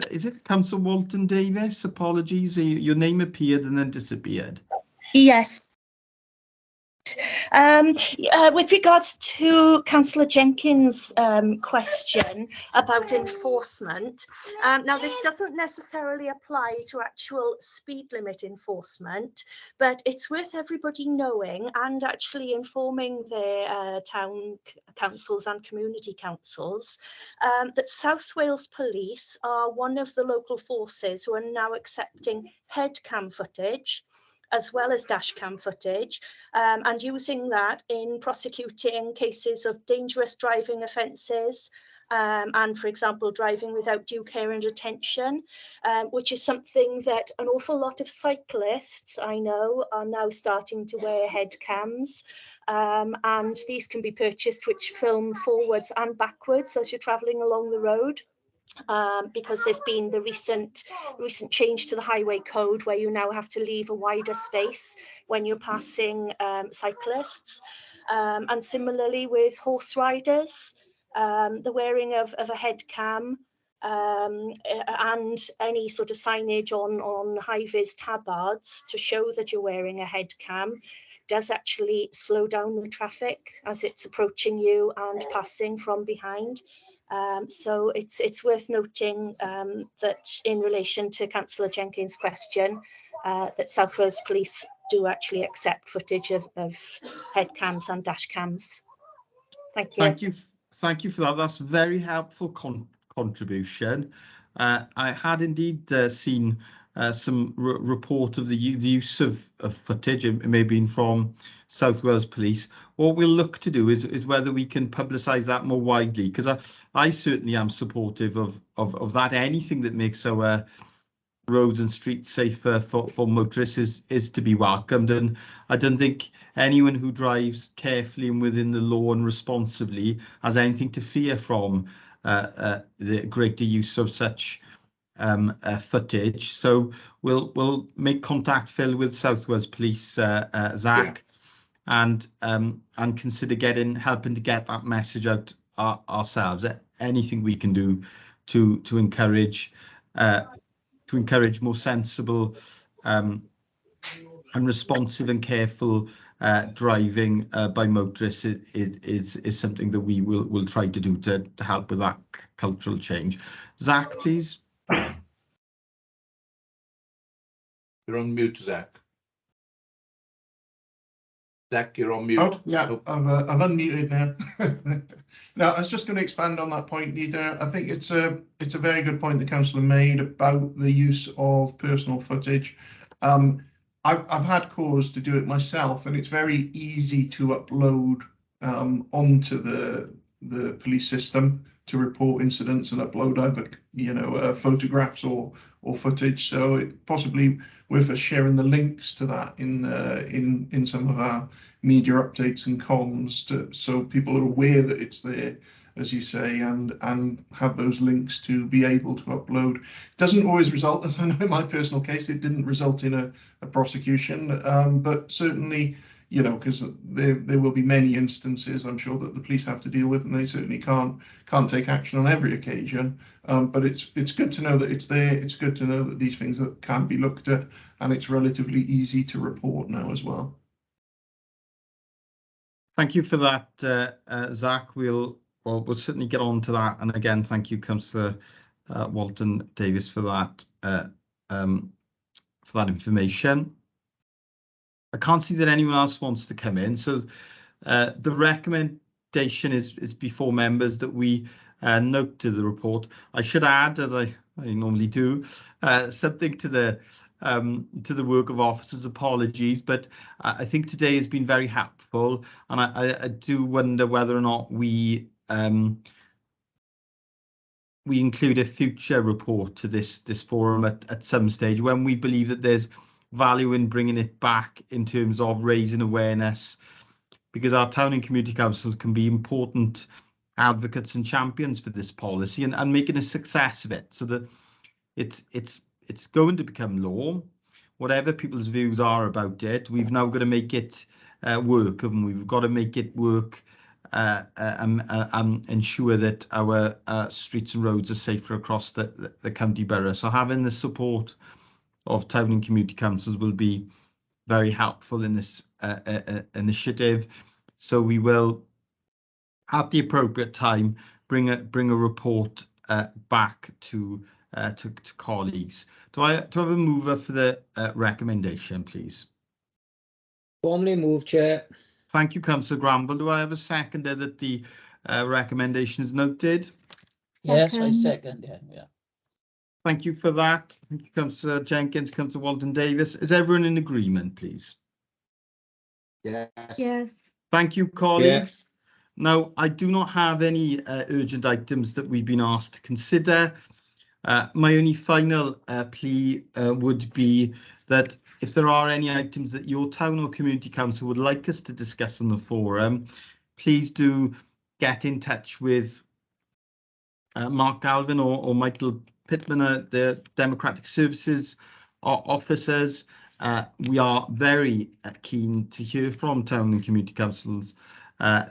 is it Councillor Walton Davis? Apologies, your name appeared and then disappeared. Yes. With regards to Councillor Jenkins' question about enforcement, now this doesn't necessarily apply to actual speed limit enforcement, but it's worth everybody knowing and actually informing their town councils and community councils that South Wales Police are one of the local forces who are now accepting head cam footage as well as dash cam footage, and using that in prosecuting cases of dangerous driving offences, and, for example, driving without due care and attention, which is something that an awful lot of cyclists, I know, are now starting to wear head cams. And these can be purchased which film forwards and backwards as you're travelling along the road. Because there's been the recent change to the highway code where you now have to leave a wider space when you're passing cyclists. And similarly with horse riders, the wearing of a head cam and any sort of signage on high-vis tabards to show that you're wearing a head cam does actually slow down the traffic as it's approaching you and passing from behind. So it's worth noting that in relation to Councillor Jenkins' question, that South Wales Police do actually accept footage of head cams and dash cams. Thank you. Thank you for that. That's very helpful contribution. I had indeed seen some report of the use of footage. It may have been from South Wales Police. What we'll look to do is whether we can publicise that more widely, because I certainly am supportive of that. Anything that makes our roads and streets safer for motorists is to be welcomed, and I don't think anyone who drives carefully and within the law and responsibly has anything to fear from the greater use of such footage. So we'll make contact, Phil, with South Wales Police, Zach, and consider helping to get that message out ourselves. Anything we can do to encourage more sensible and responsive and careful driving by motorists is something that we will try to do to help with that cultural change. Zach, please. You're on mute, Zach. Zach, you're on mute. Oh, yeah, I've unmuted now. No, I was just going to expand on that point, Leader. I think it's a very good point the councillor made about the use of personal footage. I've had cause to do it myself, and it's very easy to upload onto the police system to report incidents and upload either photographs or footage. So it possibly worth us sharing the links to that in some of our media updates and comms, so people are aware that it's there, as you say, and have those links to be able to upload. Doesn't always result, as I know in my personal case, it didn't result in a prosecution, but certainly, because there will be many instances, I'm sure, that the police have to deal with, and they certainly can't take action on every occasion. But it's good to know that it's there. It's good to know that these things that can be looked at, and it's relatively easy to report now as well. Thank you for that, Zach. We'll certainly get on to that. And again, thank you, Councillor Walton Davis, for that information. I can't see that anyone else wants to come in. So the recommendation is before members that we note to the report. I should add, as I normally do, something to the work of officers. Apologies, but I think today has been very helpful, and I do wonder whether or not we we include a future report to this forum at some stage when we believe that there's value in bringing it back in terms of raising awareness, because our town and community councils can be important advocates and champions for this policy and making a success of it, so that it's going to become law. Whatever people's views are about it, we've now got to make it work, and we've got to make it work and ensure that our streets and roads are safer across the county borough. So having the support of town and community councils will be very helpful in this initiative. So we will, at the appropriate time, bring a report back to colleagues. Do I have a mover for the recommendation, please? Formally move, Chair. Thank you, Councillor Granville. Do I have a seconder that the recommendation is noted? Yes, I second. Yeah. Thank you for that. Thank you, Councillor Jenkins, Councillor Walton Davis. Is everyone in agreement, please? Yes. Yes. Thank you, colleagues. Now, I do not have any urgent items that we've been asked to consider. My only final plea would be that if there are any items that your town or community council would like us to discuss on the forum, please do get in touch with Mark Galvin or Michael Pittman, the Democratic Services officers. We are very keen to hear from town and community councils.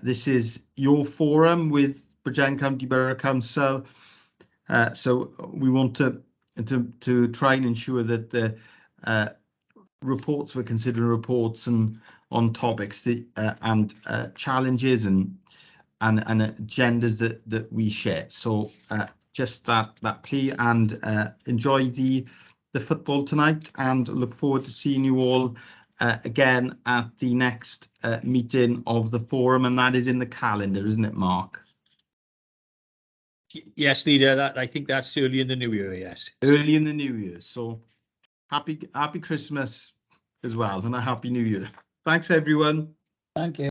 This is your forum with Bridgend County Borough Council. So we want to try and ensure that the reports we're considering reports and on topics that, and challenges and agendas that we share. So just that plea, and enjoy the football tonight, and look forward to seeing you all again at the next meeting of the forum, and that is in the calendar, isn't it, Mark? Yes, Leader, I think that's early in the new year, yes. Early in the new year. So happy Christmas as well, and a happy new year. Thanks, everyone. Thank you.